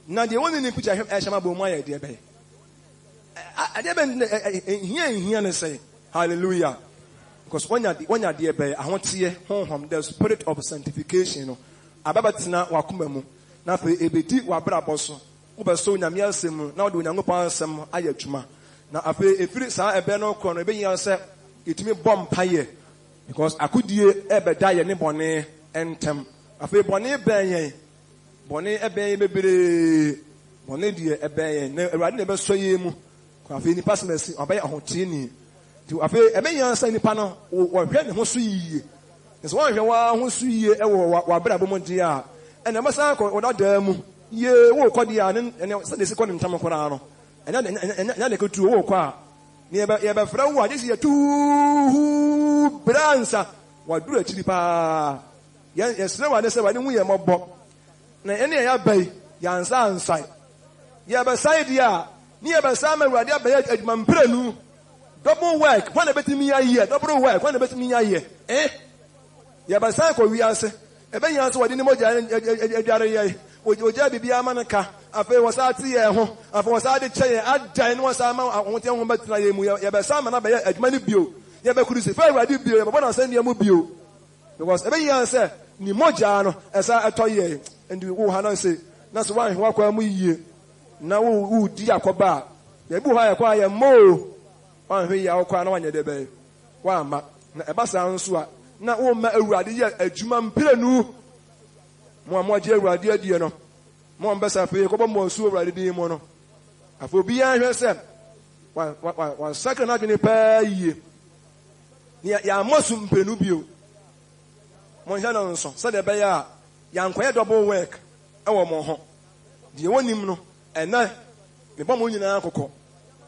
na de woni ni picture e shama bo mu ya dey bay ade be hia ne say hallelujah because when you dey bay ahotie honhom the spirit of sanctification no ababatina wakoma mu na fe ebedi wabrabo so ubeso nyame asem na ode onyankopɔn asem ayatuma na afi efiri saa ebe no kɔ no ebe yin sɛ etimi bɔ mpaye because akudie ebe da ye ne bɔne entem afi bɔne bɛn bɔne ebe bebere bɔne die ebe yen na awurade na ebe so ye mu afi ni pasmesi ɔbɛyɛ ahotini ti afi ebe yin sɛ nipa no wɔhwɛ ne ho so yie nso wɔhwɛ wa ho so yie ɛwɔ wabrabɔ mu die a ɛna masa kɔ ɔda mu ye wo kɔ dia ne sɛ de sikɔ ne ntam kora no ɛnya ne ketu wo kɔ a ne ye be fra wo a desi ye tu bransa wa duru akiri pa ye sere wa ne sɛ wa ne hu ye mɔbɔ na ene ya bai ya ansa ye be sai dia ne ye be sa ma awurade abɛyɛ adwuma mprenu double work when na betimi ya ye double work when na betimi ya ye ye be sai kɔ wi ase ebe yin ase wadi ne mogya adware ye oja bibia manaka afi wasa ti ye ho afi wasa de kye adan no wasa ma ahote ho betra ye mu ye be sa ma na be adwuma ne bio ye be crucify awurade bio ye be bona se ne mu bio because ebe yin ase ni mogya no esa etoye and wo ha na se na so wan ho akwa mu yie na wo di akoba ye bu ha ye kwa ye mo wan hwe ya akwa na wanye de be wa ma na eba sa nso a na wo ma awurade ye adwuma mprenu mo je awurade adie no mo mbesa fe ko bo mo su awurade din mo no afo bi ya hwe se wa sakra na dwene pa yie ni ya mosu mprenu bio mo hya no nso se de be ya nkoye double work e wo mo ho de wonim no ena me bo mo nyina akokɔ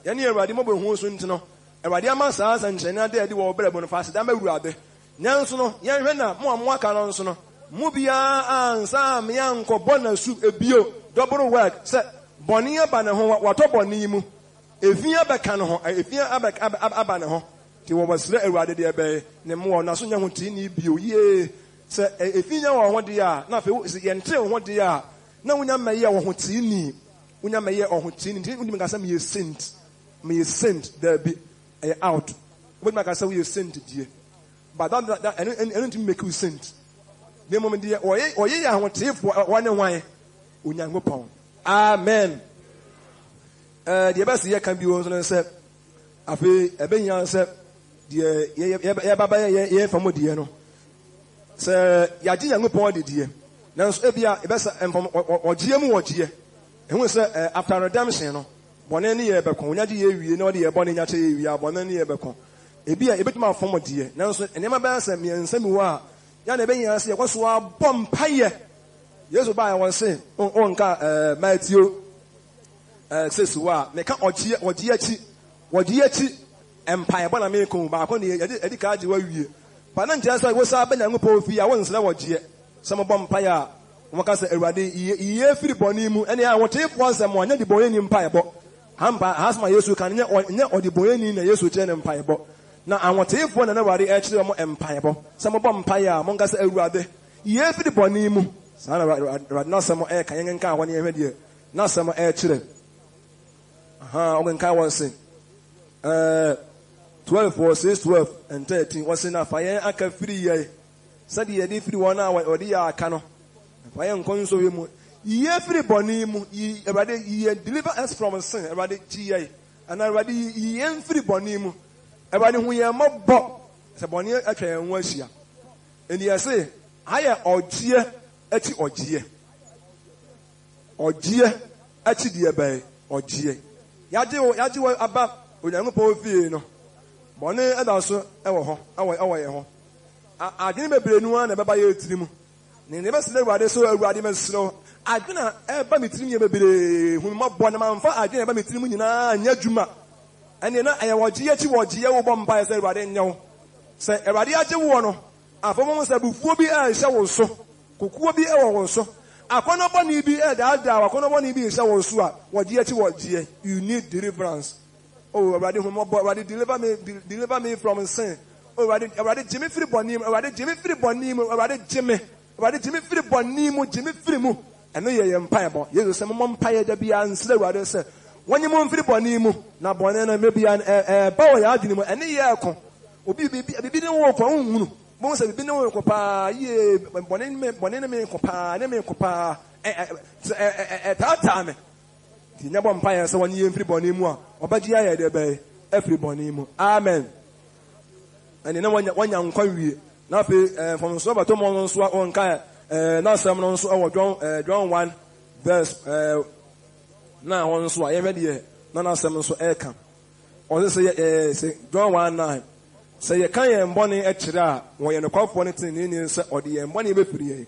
ya ne awurade mo bo hu so ntino awurade ama saa sankyene ade ade wo brabo no fa se da ma awurade nyanso no ya hwe na mo aka no nso no mubia ansa me yanko bona su ebio double work se boni aba ne ho wato boni mu efia beka ne ho efia aba ne ho ti wo basire awurade de ebe ne mo na so nya ho ti ni bio ye se efia wo ho de a na fe ye ntre ho de a na wonya meye wo ho ti ni wonya meye wo ho ti ni nti wonim ka se me saint there be out wonim ka se we saint die but that and make you saint ne mom de oye ya hoteefo wone hwan Onyankopɔn. Amen. The best ye can be on say afi ebenya say the ye baba ye famo de no say ya gye Nyankopɔn de de nanso ebia ebesa empom ogie mu ogie ehun say after redemption no bone ne ye bekon onya gye ye wie na ode ye bone nya che ye wie abone ne ye bekon ebia ebetuma famo de nanso enema ba say me nsami wo a ya na ebenya say yekoso abom paye Yesu ba ya won say onka Matthew says wa meka ogie achi empire bona me ko ba ko ne edi ka age wa wie pa na ntia say wo sa ba Nyankopɔn fi ya won sra ogie some bom empire a wo ka say Awurade iye firi boni mu ene a wotefo ansem onya di boye ni empire bo hamba hasma Yesu kan nye odi boye ni na Yesu che ne empire bo na awotefo na Awurade e kire mo empire bo some bom empire a mo ka say Awurade iye firi boni mu sa na Awurade na some e kan yen kan ho ne hwede na some e kire Ogen was saying 12 or 6, 12 and 13 was enough. I am free ye. Said ye did free 1 hour or the cano. If I am console you, ye free bonimu, ye deliver us from a sin, about it, GA, and I ready ye ain't free bonimu. Everybody who ye are mob bop, Sabonia actually and was here. And ye say, I am or dear, etty or dear. Or dear, etty dear bay, or dear. Yaji aba Onyankopɔn fie no bone edaso ewo ho awo ye ho adwene bebre nu an na beba ye tirimu ne ne besle Awurade so Awurade mesro adwene eba mitirimu ye bebre hu mo bone manfa adwene eba mitirimu nyina nya dwuma ene na ayewogie achi wogie wo bom ba se Awurade nyew se Awurade age wo no afom se bufuo bi a hye wo so kokuo bi e wo so akono boni bi da akono boni bi hye wo so a wogie achi wogie you need deliverance. Oh, Awurade hu mo bo Awurade deliver me from sin. Oh, Awurade Jimmy free boni mu Awurade Jimmy free boni mu Awurade Jimmy free boni mu Jimmy free mu eno ye empire bo Yesu se mo empire da bia nsle Awurade se wonye mo free boni mu na boni na mebia ba wo ya adwene mu ene ye ko obi bibi ne wo ko hunhunu mo se bibi ne wo ko pa ye boni ne me ko pa ne me ko pa ta me ti nyabo empire se wonye free boni mu a obaji aye de be free boni mu amen. And then one nkwa wie na fe from so ba to mo no so on kan na sam no so John 1 verse na on so aye de na sam so e kan o say John 1:9 say ye kan ye mbone e kire a wo ye nokwafo ne tin ni se ode ye mbone be firi ye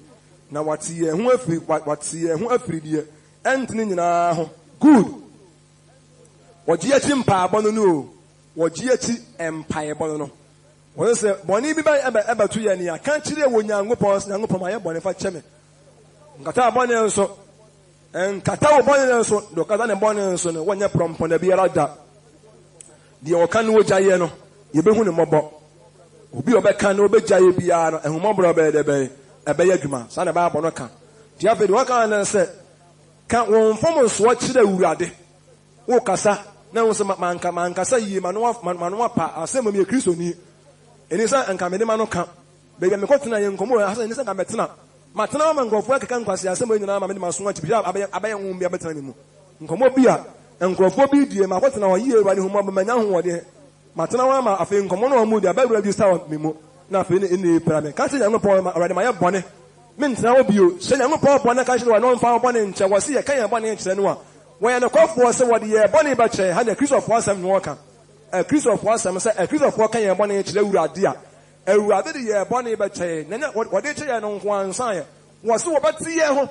na wate ye hu afiri die entini nyina ho good woji achi mpa abono no woji achi empire bono no. When say boni bi ba eba to ye ni aka kire wo Nyankopɔn ma ye boni fa kyeme nkata boni nso nkata wo boni nso do kata ne boni nso ne wonya prompon da bi ara da de o kan wo gyaye no ye behu ne mobɔ obi obɛka no obɛgyaye bia no ehumɔbro bɛ de bɛ ɛbɛyɛ adwuma sa na ba bɔ no ka dia fe de wo kan na sɛ ka wo mfom nso kyerɛ Awurade wo kasa na wo sɛ manka sa yie ma no pa asɛm me Kristo ni enisa anka me de ma no ka be me ko tena ye nkomo asa enisa ka metena matena ma nkrofo akeka nkwase asem nyina ma me de ma so achi bi abaye nwum bi abetena me mu nkomo bi a nkrofo bi die ma ko tena wo yie Awurade hu mo ma nya ho wode matena wa ma afi nkomo no mu di abawura bi sta me mu na afi ne pra me ka se Nyankopɔn ma Awurade ma ye bone me ntena wo bio se Nyankopɔn bone ka hye wa no mfa bone nche wo se ye kan ye bone nche no a wo ye ne kofo se wode ye bone ba che ha na Christopher asem no ka Christopher asem se Christopher kan ye bone nche Awurade a Awurade de ye bone be che na wode che ye no nko ansan ye wo se wo beti ye ho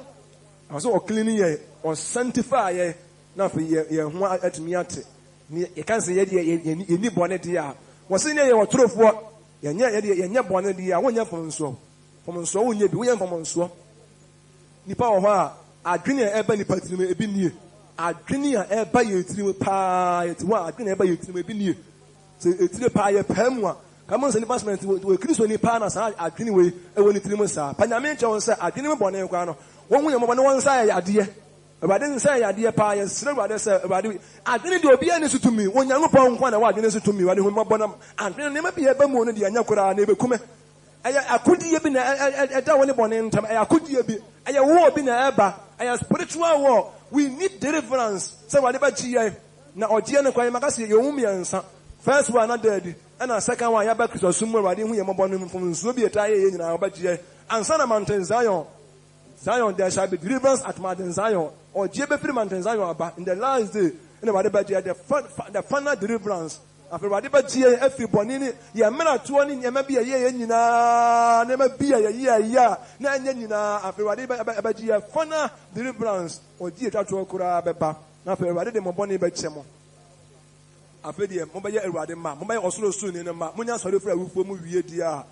wo se wo clean ye wo sanctify ye na fe ye ho atumi ate ni ye kan se ye ye ni bone de a wo se ne ye wo torofo ye nya bone de a wo nya fonso wo nya bi wo nya fonso nipa wo ho a adwene e ba nipa tirim ebi nie adwene a e ba ye tirim pa ye ti wa adwene e ba ye tirim ebi nie se etire pa ye pamu a kama se ni basement we Kristo ni pa na sa adwene we e woni tirim sa pa nyame nche won se adwene me bone kwa no won hu ye mo bone won sa ya ade Awurade nsa ya ade pa ye sire Awurade se Awurade adwene de obi ani sutumi Onyankopɔn nkwa na wa adwene sutumi Awurade hu mo bone adwene ne ma bi e ba mu no de anya kora na e be kume akudie bi na ɛda wɔ ne bɔne ntam akudie bi war bi na ɛba spiritual war. We need deliverance. So whatever GI na ɔgye no kwan makasi yɛ mmiɛnsa. First one na dead and a second one yaba Kristo sumo wade hu yɛ mɔbɔ from nsuo bi ɛta yɛ nyina ɔba GI. Ansa na Mountain Zion there shall be deliverance at Mountain Zion. Ɔgye be free Mountain Zion aba in the last day. In whatever GI the final deliverance. After whatever GI every bonini ya mena tuani ya mabi ya nyina na mabi ya na nyina after whatever GI final deliverance ɔgye twatwo kura beba na after whatever mo boni be kyemo after de mo bɛyɛ awurade ma mo bɛyɛ ɔsoro suni ne ma munya sɔre fura wufuo mu wie dia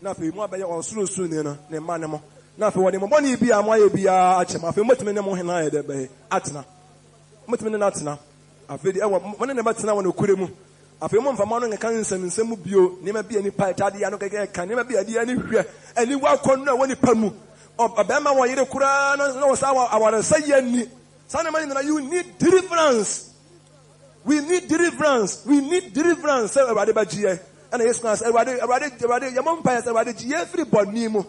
na after mo bɛyɛ ɔsoro suni no ne ma ne mo na after wɔde mo boni bi a mo ayɛ bi a akyem after mo tumi ne mo hena yɛ de bɛ atena mo tumi ne na atena after de ɛwɔ mo ne ne bɛtena wɔ no kure mu after mo mfama no nka nsɛm bio ne ma bi ani pa etade ya no keke ka ne ma bi ade ani hwɛ ani wa kɔ no wɔ ni pa mu ɔbɛma wɔ yere kura na wɔ sa aware sɛ yɛ ni sanema ni you need deliverance. We need deliverance. We need deliverance. Say everybody ba GI. And yes, everybody, your mom pa everybody GI everybody mo.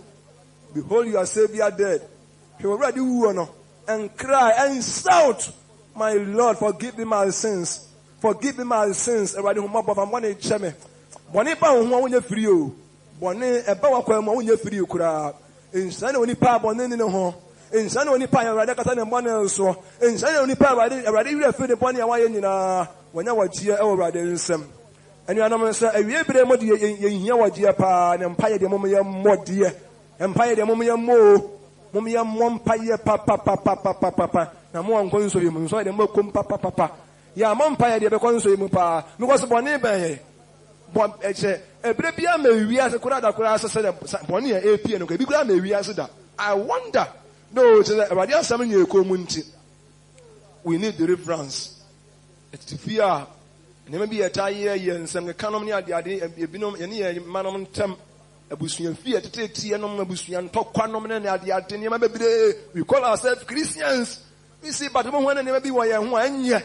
Behold your Savior dead. You already won and cry and shout, my Lord, forgive me my sins. Forgive me my sins. Everybody who mob of money cheme. Boni pa who won't free you. Boni eba wakwa mo won't free you kura. Insane oni pa boni ni ho. Insane oni pa everybody kata ne boni so. Insane oni pa everybody we feel the boni awa nyina. Wanya wajia everybody nsem. Enu anam say awie bere mo de yehia wajia pa ne mpa ye de mo ye modie. Mpa ye de mo ye mo. Mo ye mo mpa ye pa. Na mo ankon so ye mo so de mo kom pa. Ya mo mpa ye de be kon so ye mo pa. Because boni ben bon eche ebre bia ma wiase kura da kura asese de boni e apie no ka bi kura ma wiase da. I wonder no say everybody asam nye ekomu nti. We need the reference. It's fear. Nema bi etaye ye nsem kanom ne ade ebinom ye ne manom ntem abusuan fie tetetie nom abusuan tokwanom ne ade nema bebre. We call ourselves Christians. We see but mo hwana nema bi wo ye ho anye.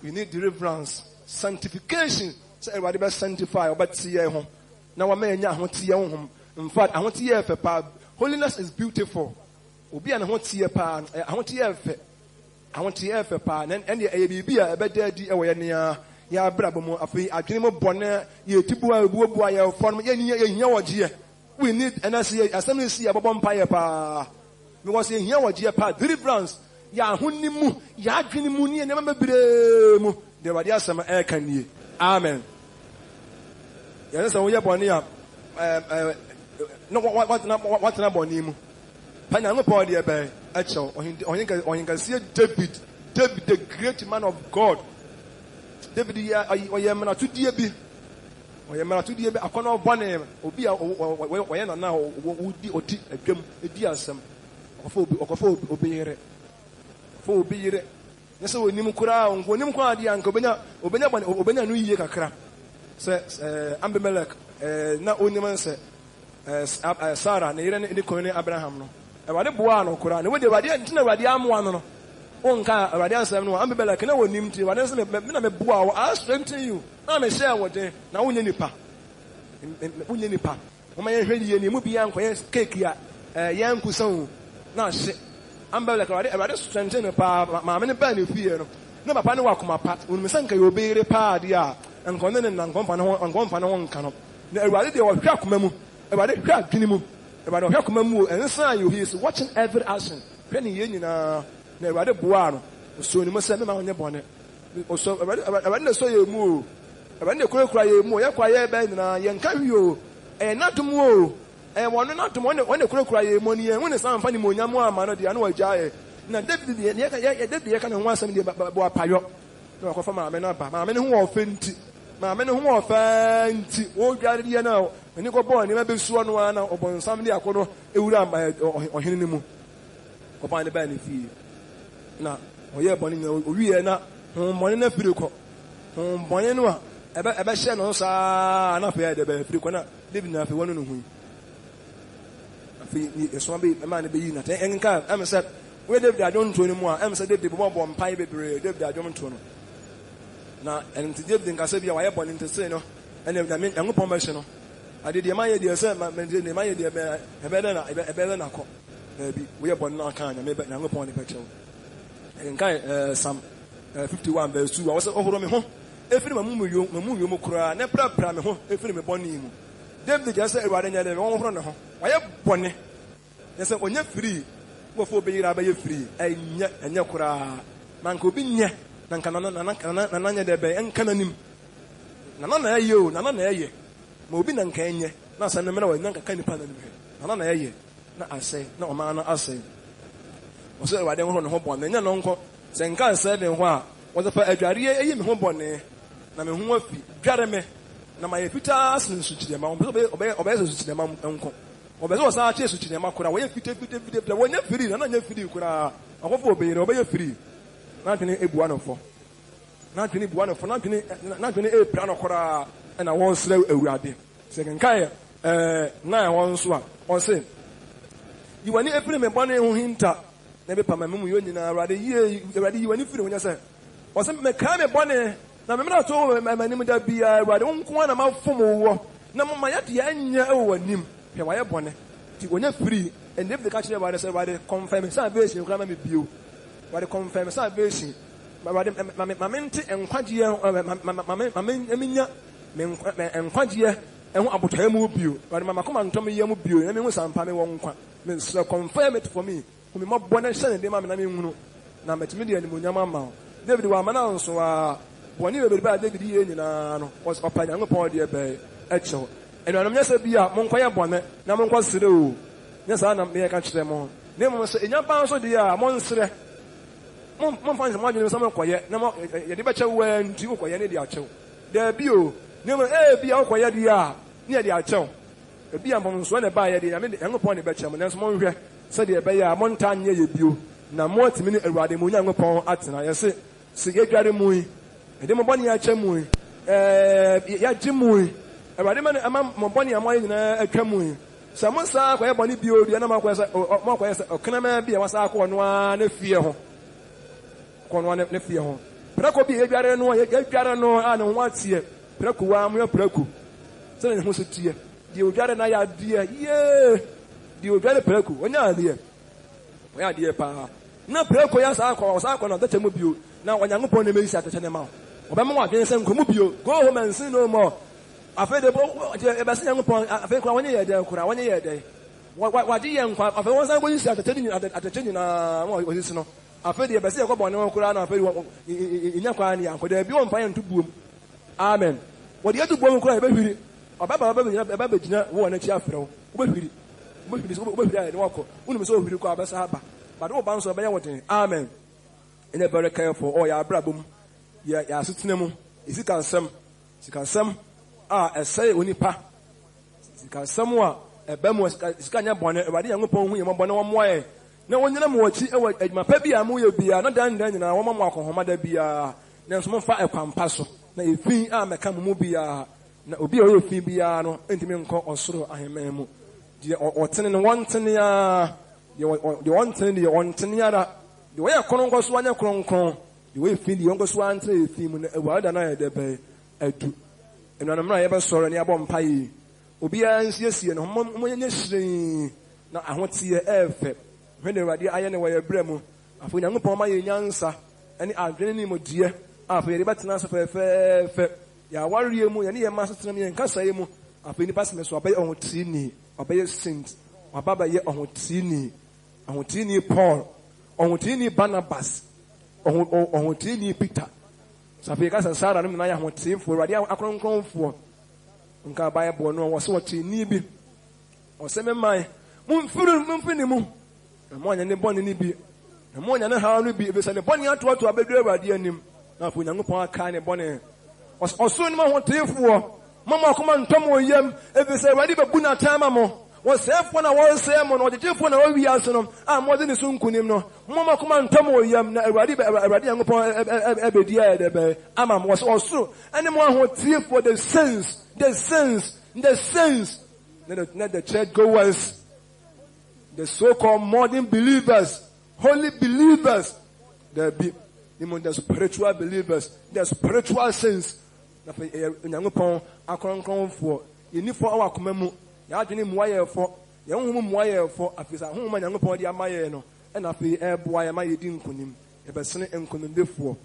We need deliverance, sanctification. So everybody be sanctify or but see home. Now I may nya ho tie home. In fact, I want to hear pa holiness is beautiful. Obi an ho tie pa I want to hear I want to hear pa and the ABB a better di e we ne ya brabo mo afi adwene mo bone ye tibu abuabu ya form ye hia wogie. We need and I see assembly see abobom pa pa because ye hia wogie pa deliverance ya honimu ya adwene mu ne ne mabebre mu de wade asem e kan nie. Amen. Yes, we are born here. No, what na born him? Panyango Paul the Ebe, Echo, or you can see David, the great man of God. David, or Yamana to DB, or Yamana to DB, a corner of one name, or be a now, would be a gem, a diasum, or obey. For be it. So Nimukura, when Nimukura, the uncle Obena, New Year Kakra. Says Abimelech, na only say Sarah, Nairan in the Koine Abraham. About the Buano Koran, with the Radiant, Radiam one. Onka, Radian 7, Abimelech, no one named you, and as a Bua, I'll strengthen you. I'm a share what day, now Unipa. Unipa. When I heard you, Mubian, cake ya, Yan Kusan. Now, Abimelech, I rather strengthen a pa, my many penny fear. No, my panel walk my part, when Missanka will be a pa, dear. And condemn and company cannot. Everybody they were crack memu. Everybody crack ginimu. Everybody crack memu. And inside you, he is watching every action. Penny yen everybody buano. So you must send them on your bonnet. So everybody saw you move. Everybody cry more. You're quiet, Ben, and young carry you. And not to move. And one not to when the cry money and when it's not funny more, man, the annual jay. Now, David, can want something about Payo. No, for my men, my men who are offended. My men who are fancy, old daddy now. When you go born, you may be sworn one upon somebody I could or him upon the benefit. Now, we are born in we are not morning a frequent. Bonino, a shan on sa, and up here the frequent living after one of whom. I feel a man be not any kind. I'm said, whether I don't do anymore, I'm said the bomb on pie baby, I don't know. Now, and to give the Casabia, I born into say no, and if I mean, I'm a promotional. I did the Maya dear sir, the Maya dear better than maybe we are born now kind of maybe I'm upon the picture. And kind some 51 verse 2. I was over me home. If you move you cry, never pram home, if you born him. Them the just said, rather than the wrong run home. Why are bonny? They said, when you're free, before being free, and your cry. Man could be near, Nanana de Bay and Cananim. Nana you, Nana ye. Mobin and Kenya, not San Melo, Nanka Canipan. Nana ye. Not I say, no man, I say. Was there I don't want to hope on the uncle. Senka said, and what was the fair Jaria, home on there. Namu, Jarame. Now my pitas and switch them on, obeys them uncle. Obeys our chase which them could away, fit, when you're free, and I'm free, could I hope obey free. Not in a one of four. Not in one of four, not in a plan of Cora, and I won't slow a rabbit. Second Kaya, 9 1 or say. You want to put a bonnet on him tap. Never put my moon union already. You when you feel when you say, was a mechanic bonnet. Now, remember, I told my name would be a don't want a mouth for more. No, my young over him. Here I am bonnet. When you're free, and if the catcher by the confirm salvation, you come with you. By the confirm salvation, my mente and Quadia, and Quadia, and what about him will be. But my command told me you will be, and it was some family won't confirm it for me. Whom more bonnet send them, I'm now met me and Munyama. David Wamana, so when you were bad, David was up and upon the bay, Echo. And I'm just a beer, Monquaya bonnet, Namon was to yes, I may catch them on. They must say, in your bounce of the monster. Mon finds a margin of some quiet, no more, you better when you quiet the archo. There be you, never be out quiet the ar, near the archo. The beer from Swanner by the young upon the betcher, and there's more here, said the bay a montagne near you. Now, more to minute around the moon upon Atina, I say, see, get Garimui, and then Moboni Achamui, Yajimui, a radiman among Moboni Amoy a Camui. Someone saw where Bonnie Bio, the animal was or can I be a Wasako on one fear. One fear home. Praco be a garano, and what's here. Pracuam, your Pracu. Selling who's a tear. The Ugarana dear, yeah. The Ugara Pracu, when you're dear. Where dear Pa? No Praco, yes, I call Sako, that's a mobile. Now, when I'm upon the base at the cinema. Obama against some Comubio, go home and see no more. Afraid of a young upon a fake 1 year day, 1 year day. What the young, I was going to say at the changing, what was this? Afraid the best of one Kurana in Yakania, for there be one fire to boom. Amen. What you have to boom cry, baby. A baby, one at Yafro. Baby, walk. Wouldn't so we call Basaba. But all bounce of Bayawatin. Amen. In a very careful, or ya brabum. Ya sitnemo. Is it can some? A say unipa. Can someone a bemo is Kanya bonnet, a young upon whom you want one way. No one watch it. My baby, I'm will be not done then, and I want walk on mother be a small fire pampasso. Now, if we are a come mobia, no be a fibiano, intimate or so I am or 10 and 1 10 the 1 10 the 1 10 the way a coron goes 1 cron, the way feed the youngest one to theme a wild and I debate. And I'm not ever sorry any abom pie. Obians, yes, and home yesterday. Now I want to see a effect. When they were the iron away a bremo, after young upon my answer, any arguing mo dear, after the button answer for a fair. Ya warrior mo, and your master to me and Cassamo, after the passengers will obey on Tini, obey Saint, or Baba yet on Tini Paul, on Tini Barnabas, on Tini Peter. So because I saw them, I want to see for Radio Akron for Nkabaya Bono was what he need or send my moon moon. The morning and the bonny be. The morning and how be if it's a bonny out to a bedroom idea him. Now, if we don't go kind of bonny. Or soon, I want to for Mamma come on, Tom William, if it's a ready but Buna Tamamo. Was half when I was sermon or the tip when I will be asking them. I'm more than a soon could no. Mamma come on, Tom William, ready upon every day. Amma was also. Anyone who tear for the sins, not the church goers. The so-called modern believers, holy believers, the spiritual believers, the spiritual saints. Yenifo our comemu, Yadini Moye for, young Moye for a piece of whom and young body am I no, and a fee air boy am I didn't kunim, a person and kunim before.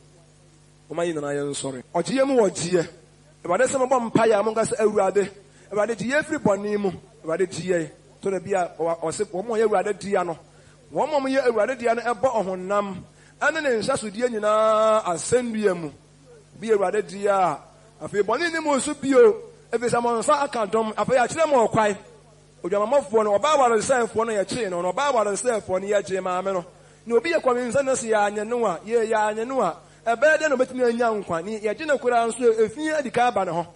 O my iron sorry. Or GM or Gia. About the summer vampire among us every about the GA free bonimo, about the GA, to the beer or sip 1 more year rather Diano. 1 more year rather Diana a bottom on nam, and then in Sassudiana, a sendium. Be a rather dear. A few bonimo supio, if it's among Sacantum, a pay a more quiet. Or your mouth one or Baba herself one a chain or Baba herself one year Jemameno. No be a coincidence, Yanua, ye Yanua. A better than a bit me young one. Ye didn't could answer if you had the carbon.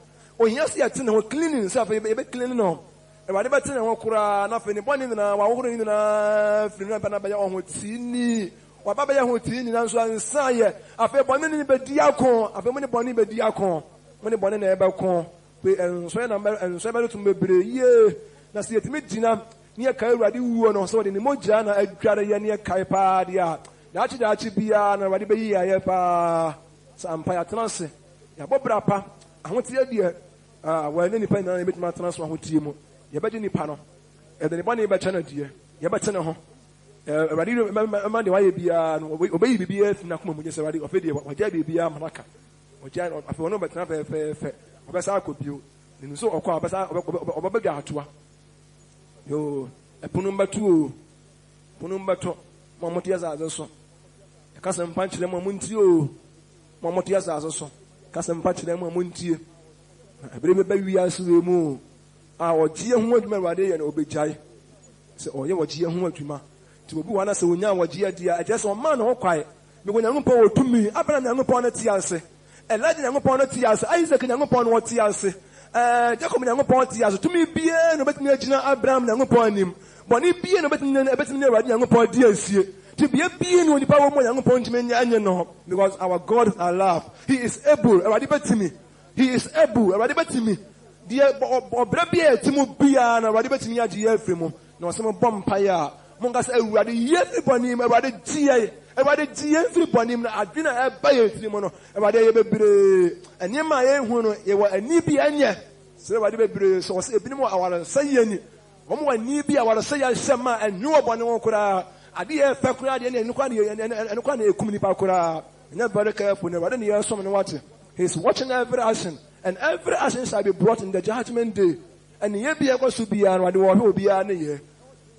Oh, yes, you had cleaning himself a bit cleaning home. And whatever thing I walk around, nothing, one in a walking in a Finabaya on with Sini. Or Baba Yahutin and answer and say, I feel bonny but diacon, I feel many bonny but diacon, many bonny balcon, and several to me, ye. Now see it mid dinner near Kairadi or so in the Mojana, a Gradia near Kaipadia. That's Bia and Radiba, some Payatanse. Yabobrapa, I want to hear dear, when any pen and bit my transfer with Timo. Yabajini Pano, and the money by China dear, Yabatano. Radio Monday, why be obey BBS, Nakum, just a radio of video, or Jabby Bia Manaka, or Jan, I don't know, but not a fair, or best I could do. In so or Babatua. Yo, a Punumba 2, Punumba 2, Mamotias also. A cousin punch them a muntio, Mamotias also. Cousin punch them a muntio. I believe baby as we move. Our dear word Merade and Obejai. So, oh, you were dear word to ma. To be one as a woman, what dear, I just one man or quiet. But when I'm power to me, I bring young upon a tiase. And letting young upon a tiase, Isaac and young upon what tiase. Jacob young upon tiase. To me, be no better than Abraham young upon him. But if be no better than young upon DSC. To be a being when the power more young upon me, and no, because our God is alive. He is able, already to me. He is able, already to me. Dear Brabia, Timu Biana, already to me at the Ephraim. No, some bumpire. Mongas already yet upon him, already GA, already GA upon him. I didn't have by a Trimono, already and near my own, you were a nippy and yet. So I did so say a bit more. I want to say any. One more nippy, I want to say I Sama and no one could. I did Pakura and Nukani and Nukani Kumini Pakura. Never careful, never near some water. He's watching every action, and every action shall be brought in the judgment day. And ye be able to be and what will be an year.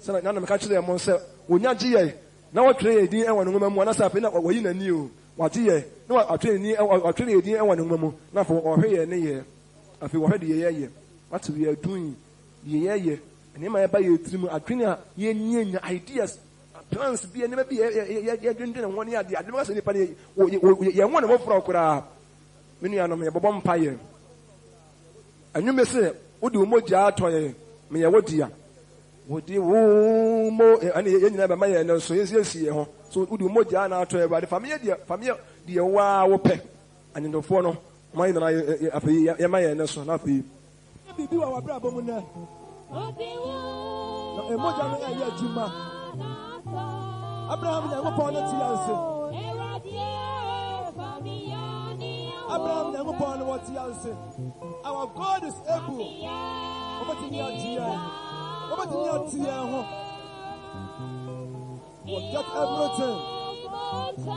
So none of catch them on self. When you're GA, now I train the and one woman, one as I've been up when you knew. What GA? No, I train the and one woman, not for or here and a year. I feel already a year. What we are doing, year, and in my buy you trim a trainer, ye ideas. Plans be never be a drinking and 1 year. The advance anybody, you want to go for when you are no vampire. And you may say, what do Moja toy me a what dear? Would you more and you never may know so yes, so would you Moja now to about the family, dear wow pet, and in the phone, my and I, my and so not be. Be our brother, Moja, Abraham never upon it. Abraham never upon what he answered. Our God is able. Forget everything. My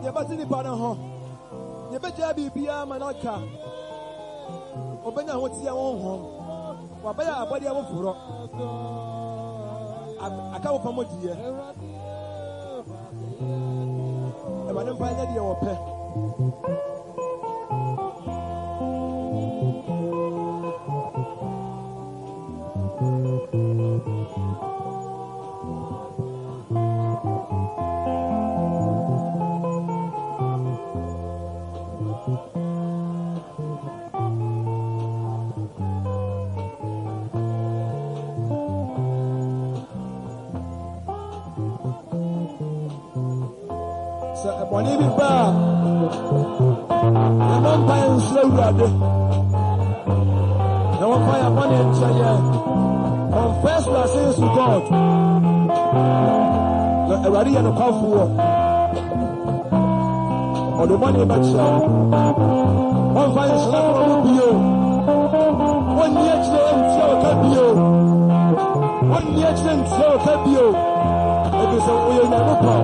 Yabatini Panaho. Yabaja Bia Manaka. Obena what's your own home. Wabaya, body of Furo. I come from what year. And I don't find any of pet. Wani bi ba na mpa nsura wurade na won fa ya bone nche ye First we are saying to God, everybody and the powerful or the money much. One fine slap on you. 1 year to you. 1 year to you. It is a way never call.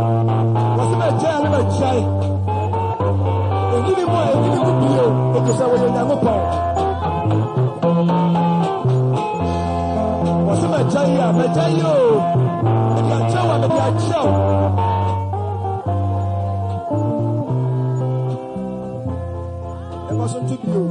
What's the child of a child? And give him one, give him you. It is a way never call. What's the child? The child. And your child, and your child. It wasn't to you.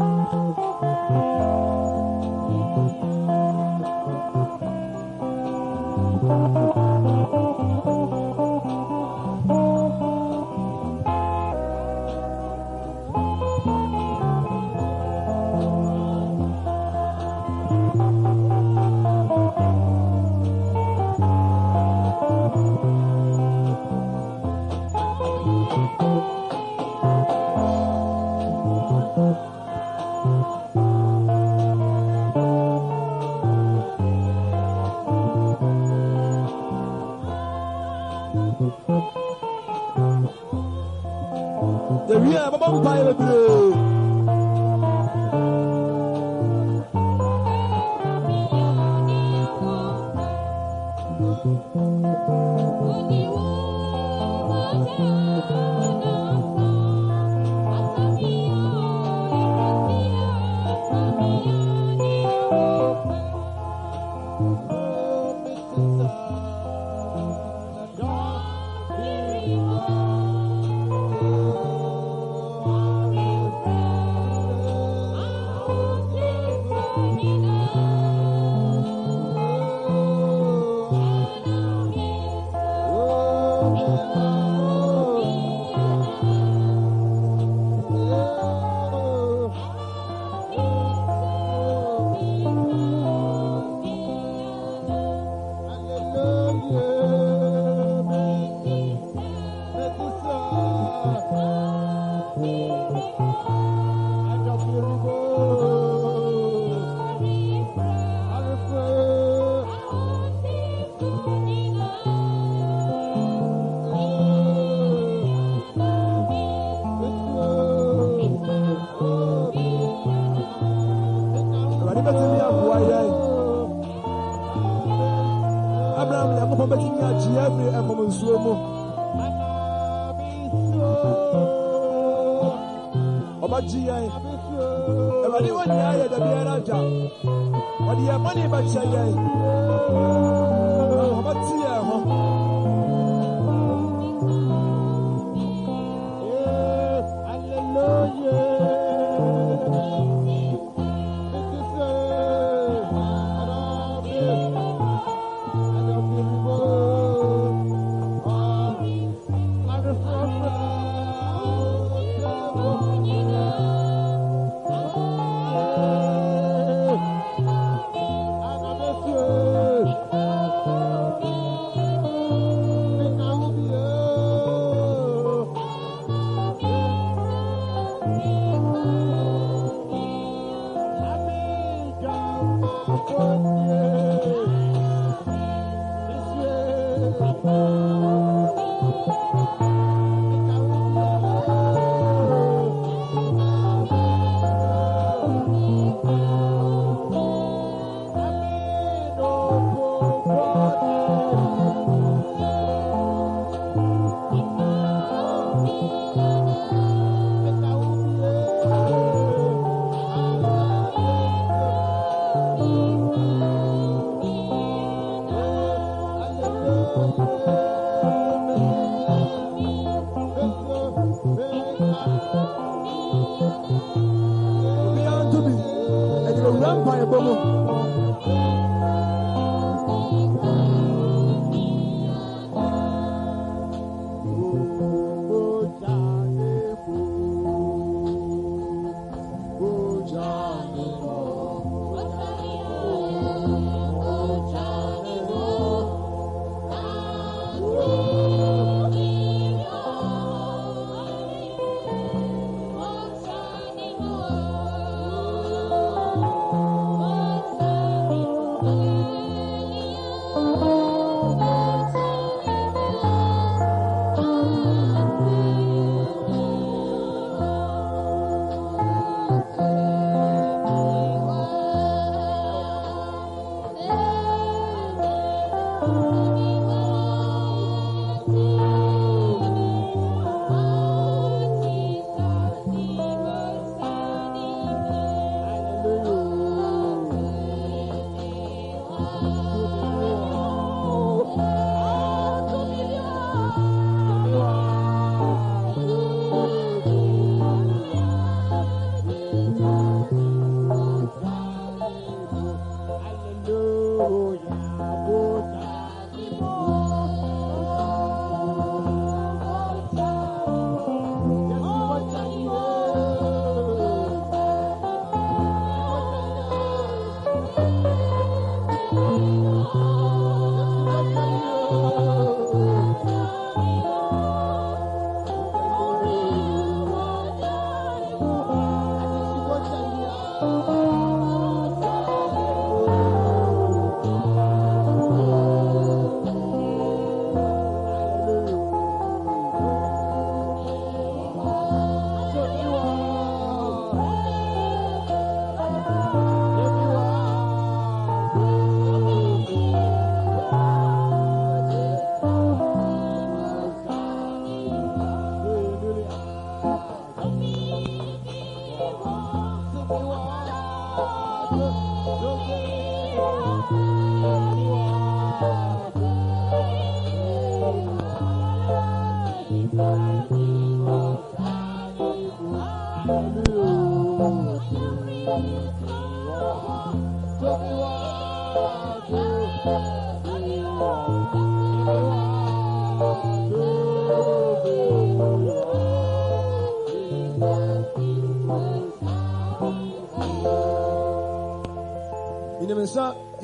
The real Baba Pai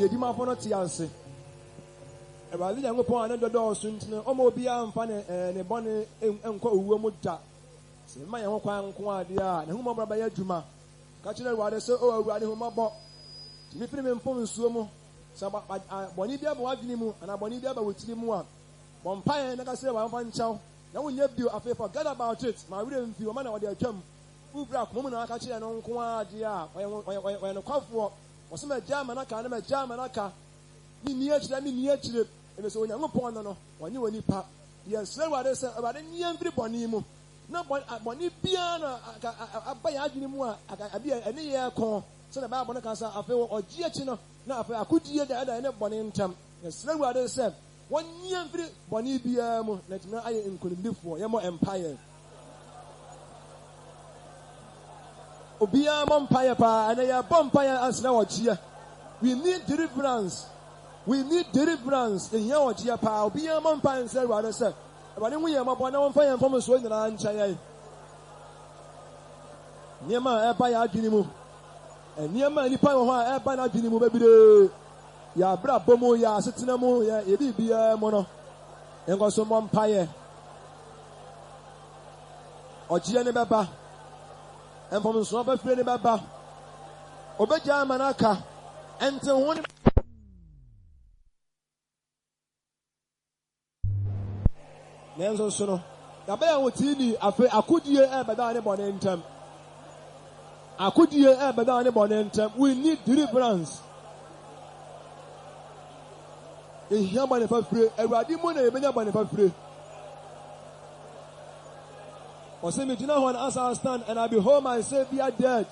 the Dimafono Tianse. About the young upon another door soon, Omobia and Fanny and a bonnet and co Womuta. My own Quadia, and whom Baba Juma. Catching a water so over whom I bought. Different informing Sumo. So Bonibia Wagnimu and a Bonibia with Timua. Bompire and I say one chow. Now when you do, I forget about it. My real view, man, or their chum. Who brought woman I catch an uncle, dear, when a cough walk, or some jam and a can of a jam and a car. Near chip, and so young upon when you need pap. Yes, sir, what I said about any young Bonimu. No, Bonipiana, I buy Adinimua, I be any year call. So the Babonacasa, I feel or Giachino. Now, I could hear the other end of Bonintum. Yes, sir, what I said. 1 year, Bonibia, let me I include live for Yamo Empire. Obia Bompire pa and a Bompire as now here. We need deliverance. We need deliverance in your dear pa. Obia Bompire and say what I said. But then we are one fire from us when I'm Chaya. Niema Ebaya Ginimu. And Niema Nipa Ebana Ginimu baby. Ya bra bomo ya sitinamo ya ebi bia mono. Engo so Bompire. Ogia ne beba. And from so be free ne beba. Obeja manaka. Ente won Nenzo sono. Ya be wotini afi akudie e beda ne bone ntem. Akudie e beda ne bone ntem. We need deliverance. In here bone fa free. Ewrade mo na ebenya bone fa free. Ose me dina when as I stand and I behold my Savior dead.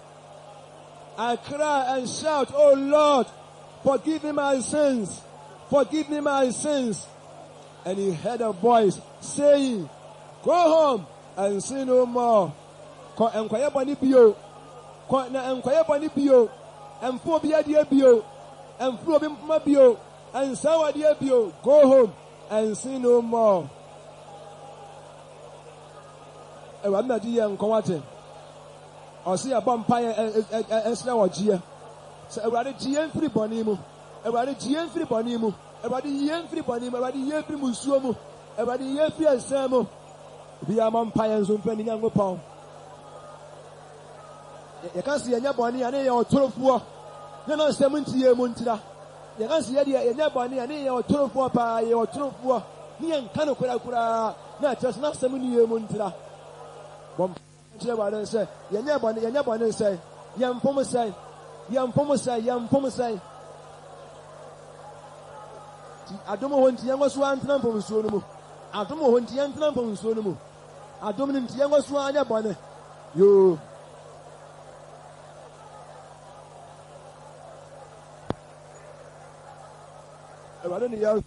I cry and shout, oh Lord, forgive me my sins. Forgive me my sins. And he heard a voice saying, go home and sin no more. Ko enkwaya boni bio. Ko na enkwaya boni bio. Emfo bia die bio. Emfo bi mma bio. And sawa die bio. Go home and sin no more. Ewa na di yan kwate. Osi abompire esna wogie. So ewade tie mfiri boni mu. Ewade tie mfiri boni mu. Ewade ye mfiri boni mu. Ewade ye mfiri musuo mu. Ewade ye mfiri asam mu. Bi amompire nso mpani nyangopon. Ye kan se yenya boni ane ye otorofuo. Ne no se muntie mu ntira. Ye kan se ye de yenya boni ane ye otorofuo pa ye otorofuo. Ni ye nka no kura na just na se mu ni ye mu ntira. Bom Jebade say, Yanya say, Yam Pomo say, I don't want to young was one time from Sonomo. I don't want to young time from Sonomo. I don't want to young was one bonnet. You. I don't know.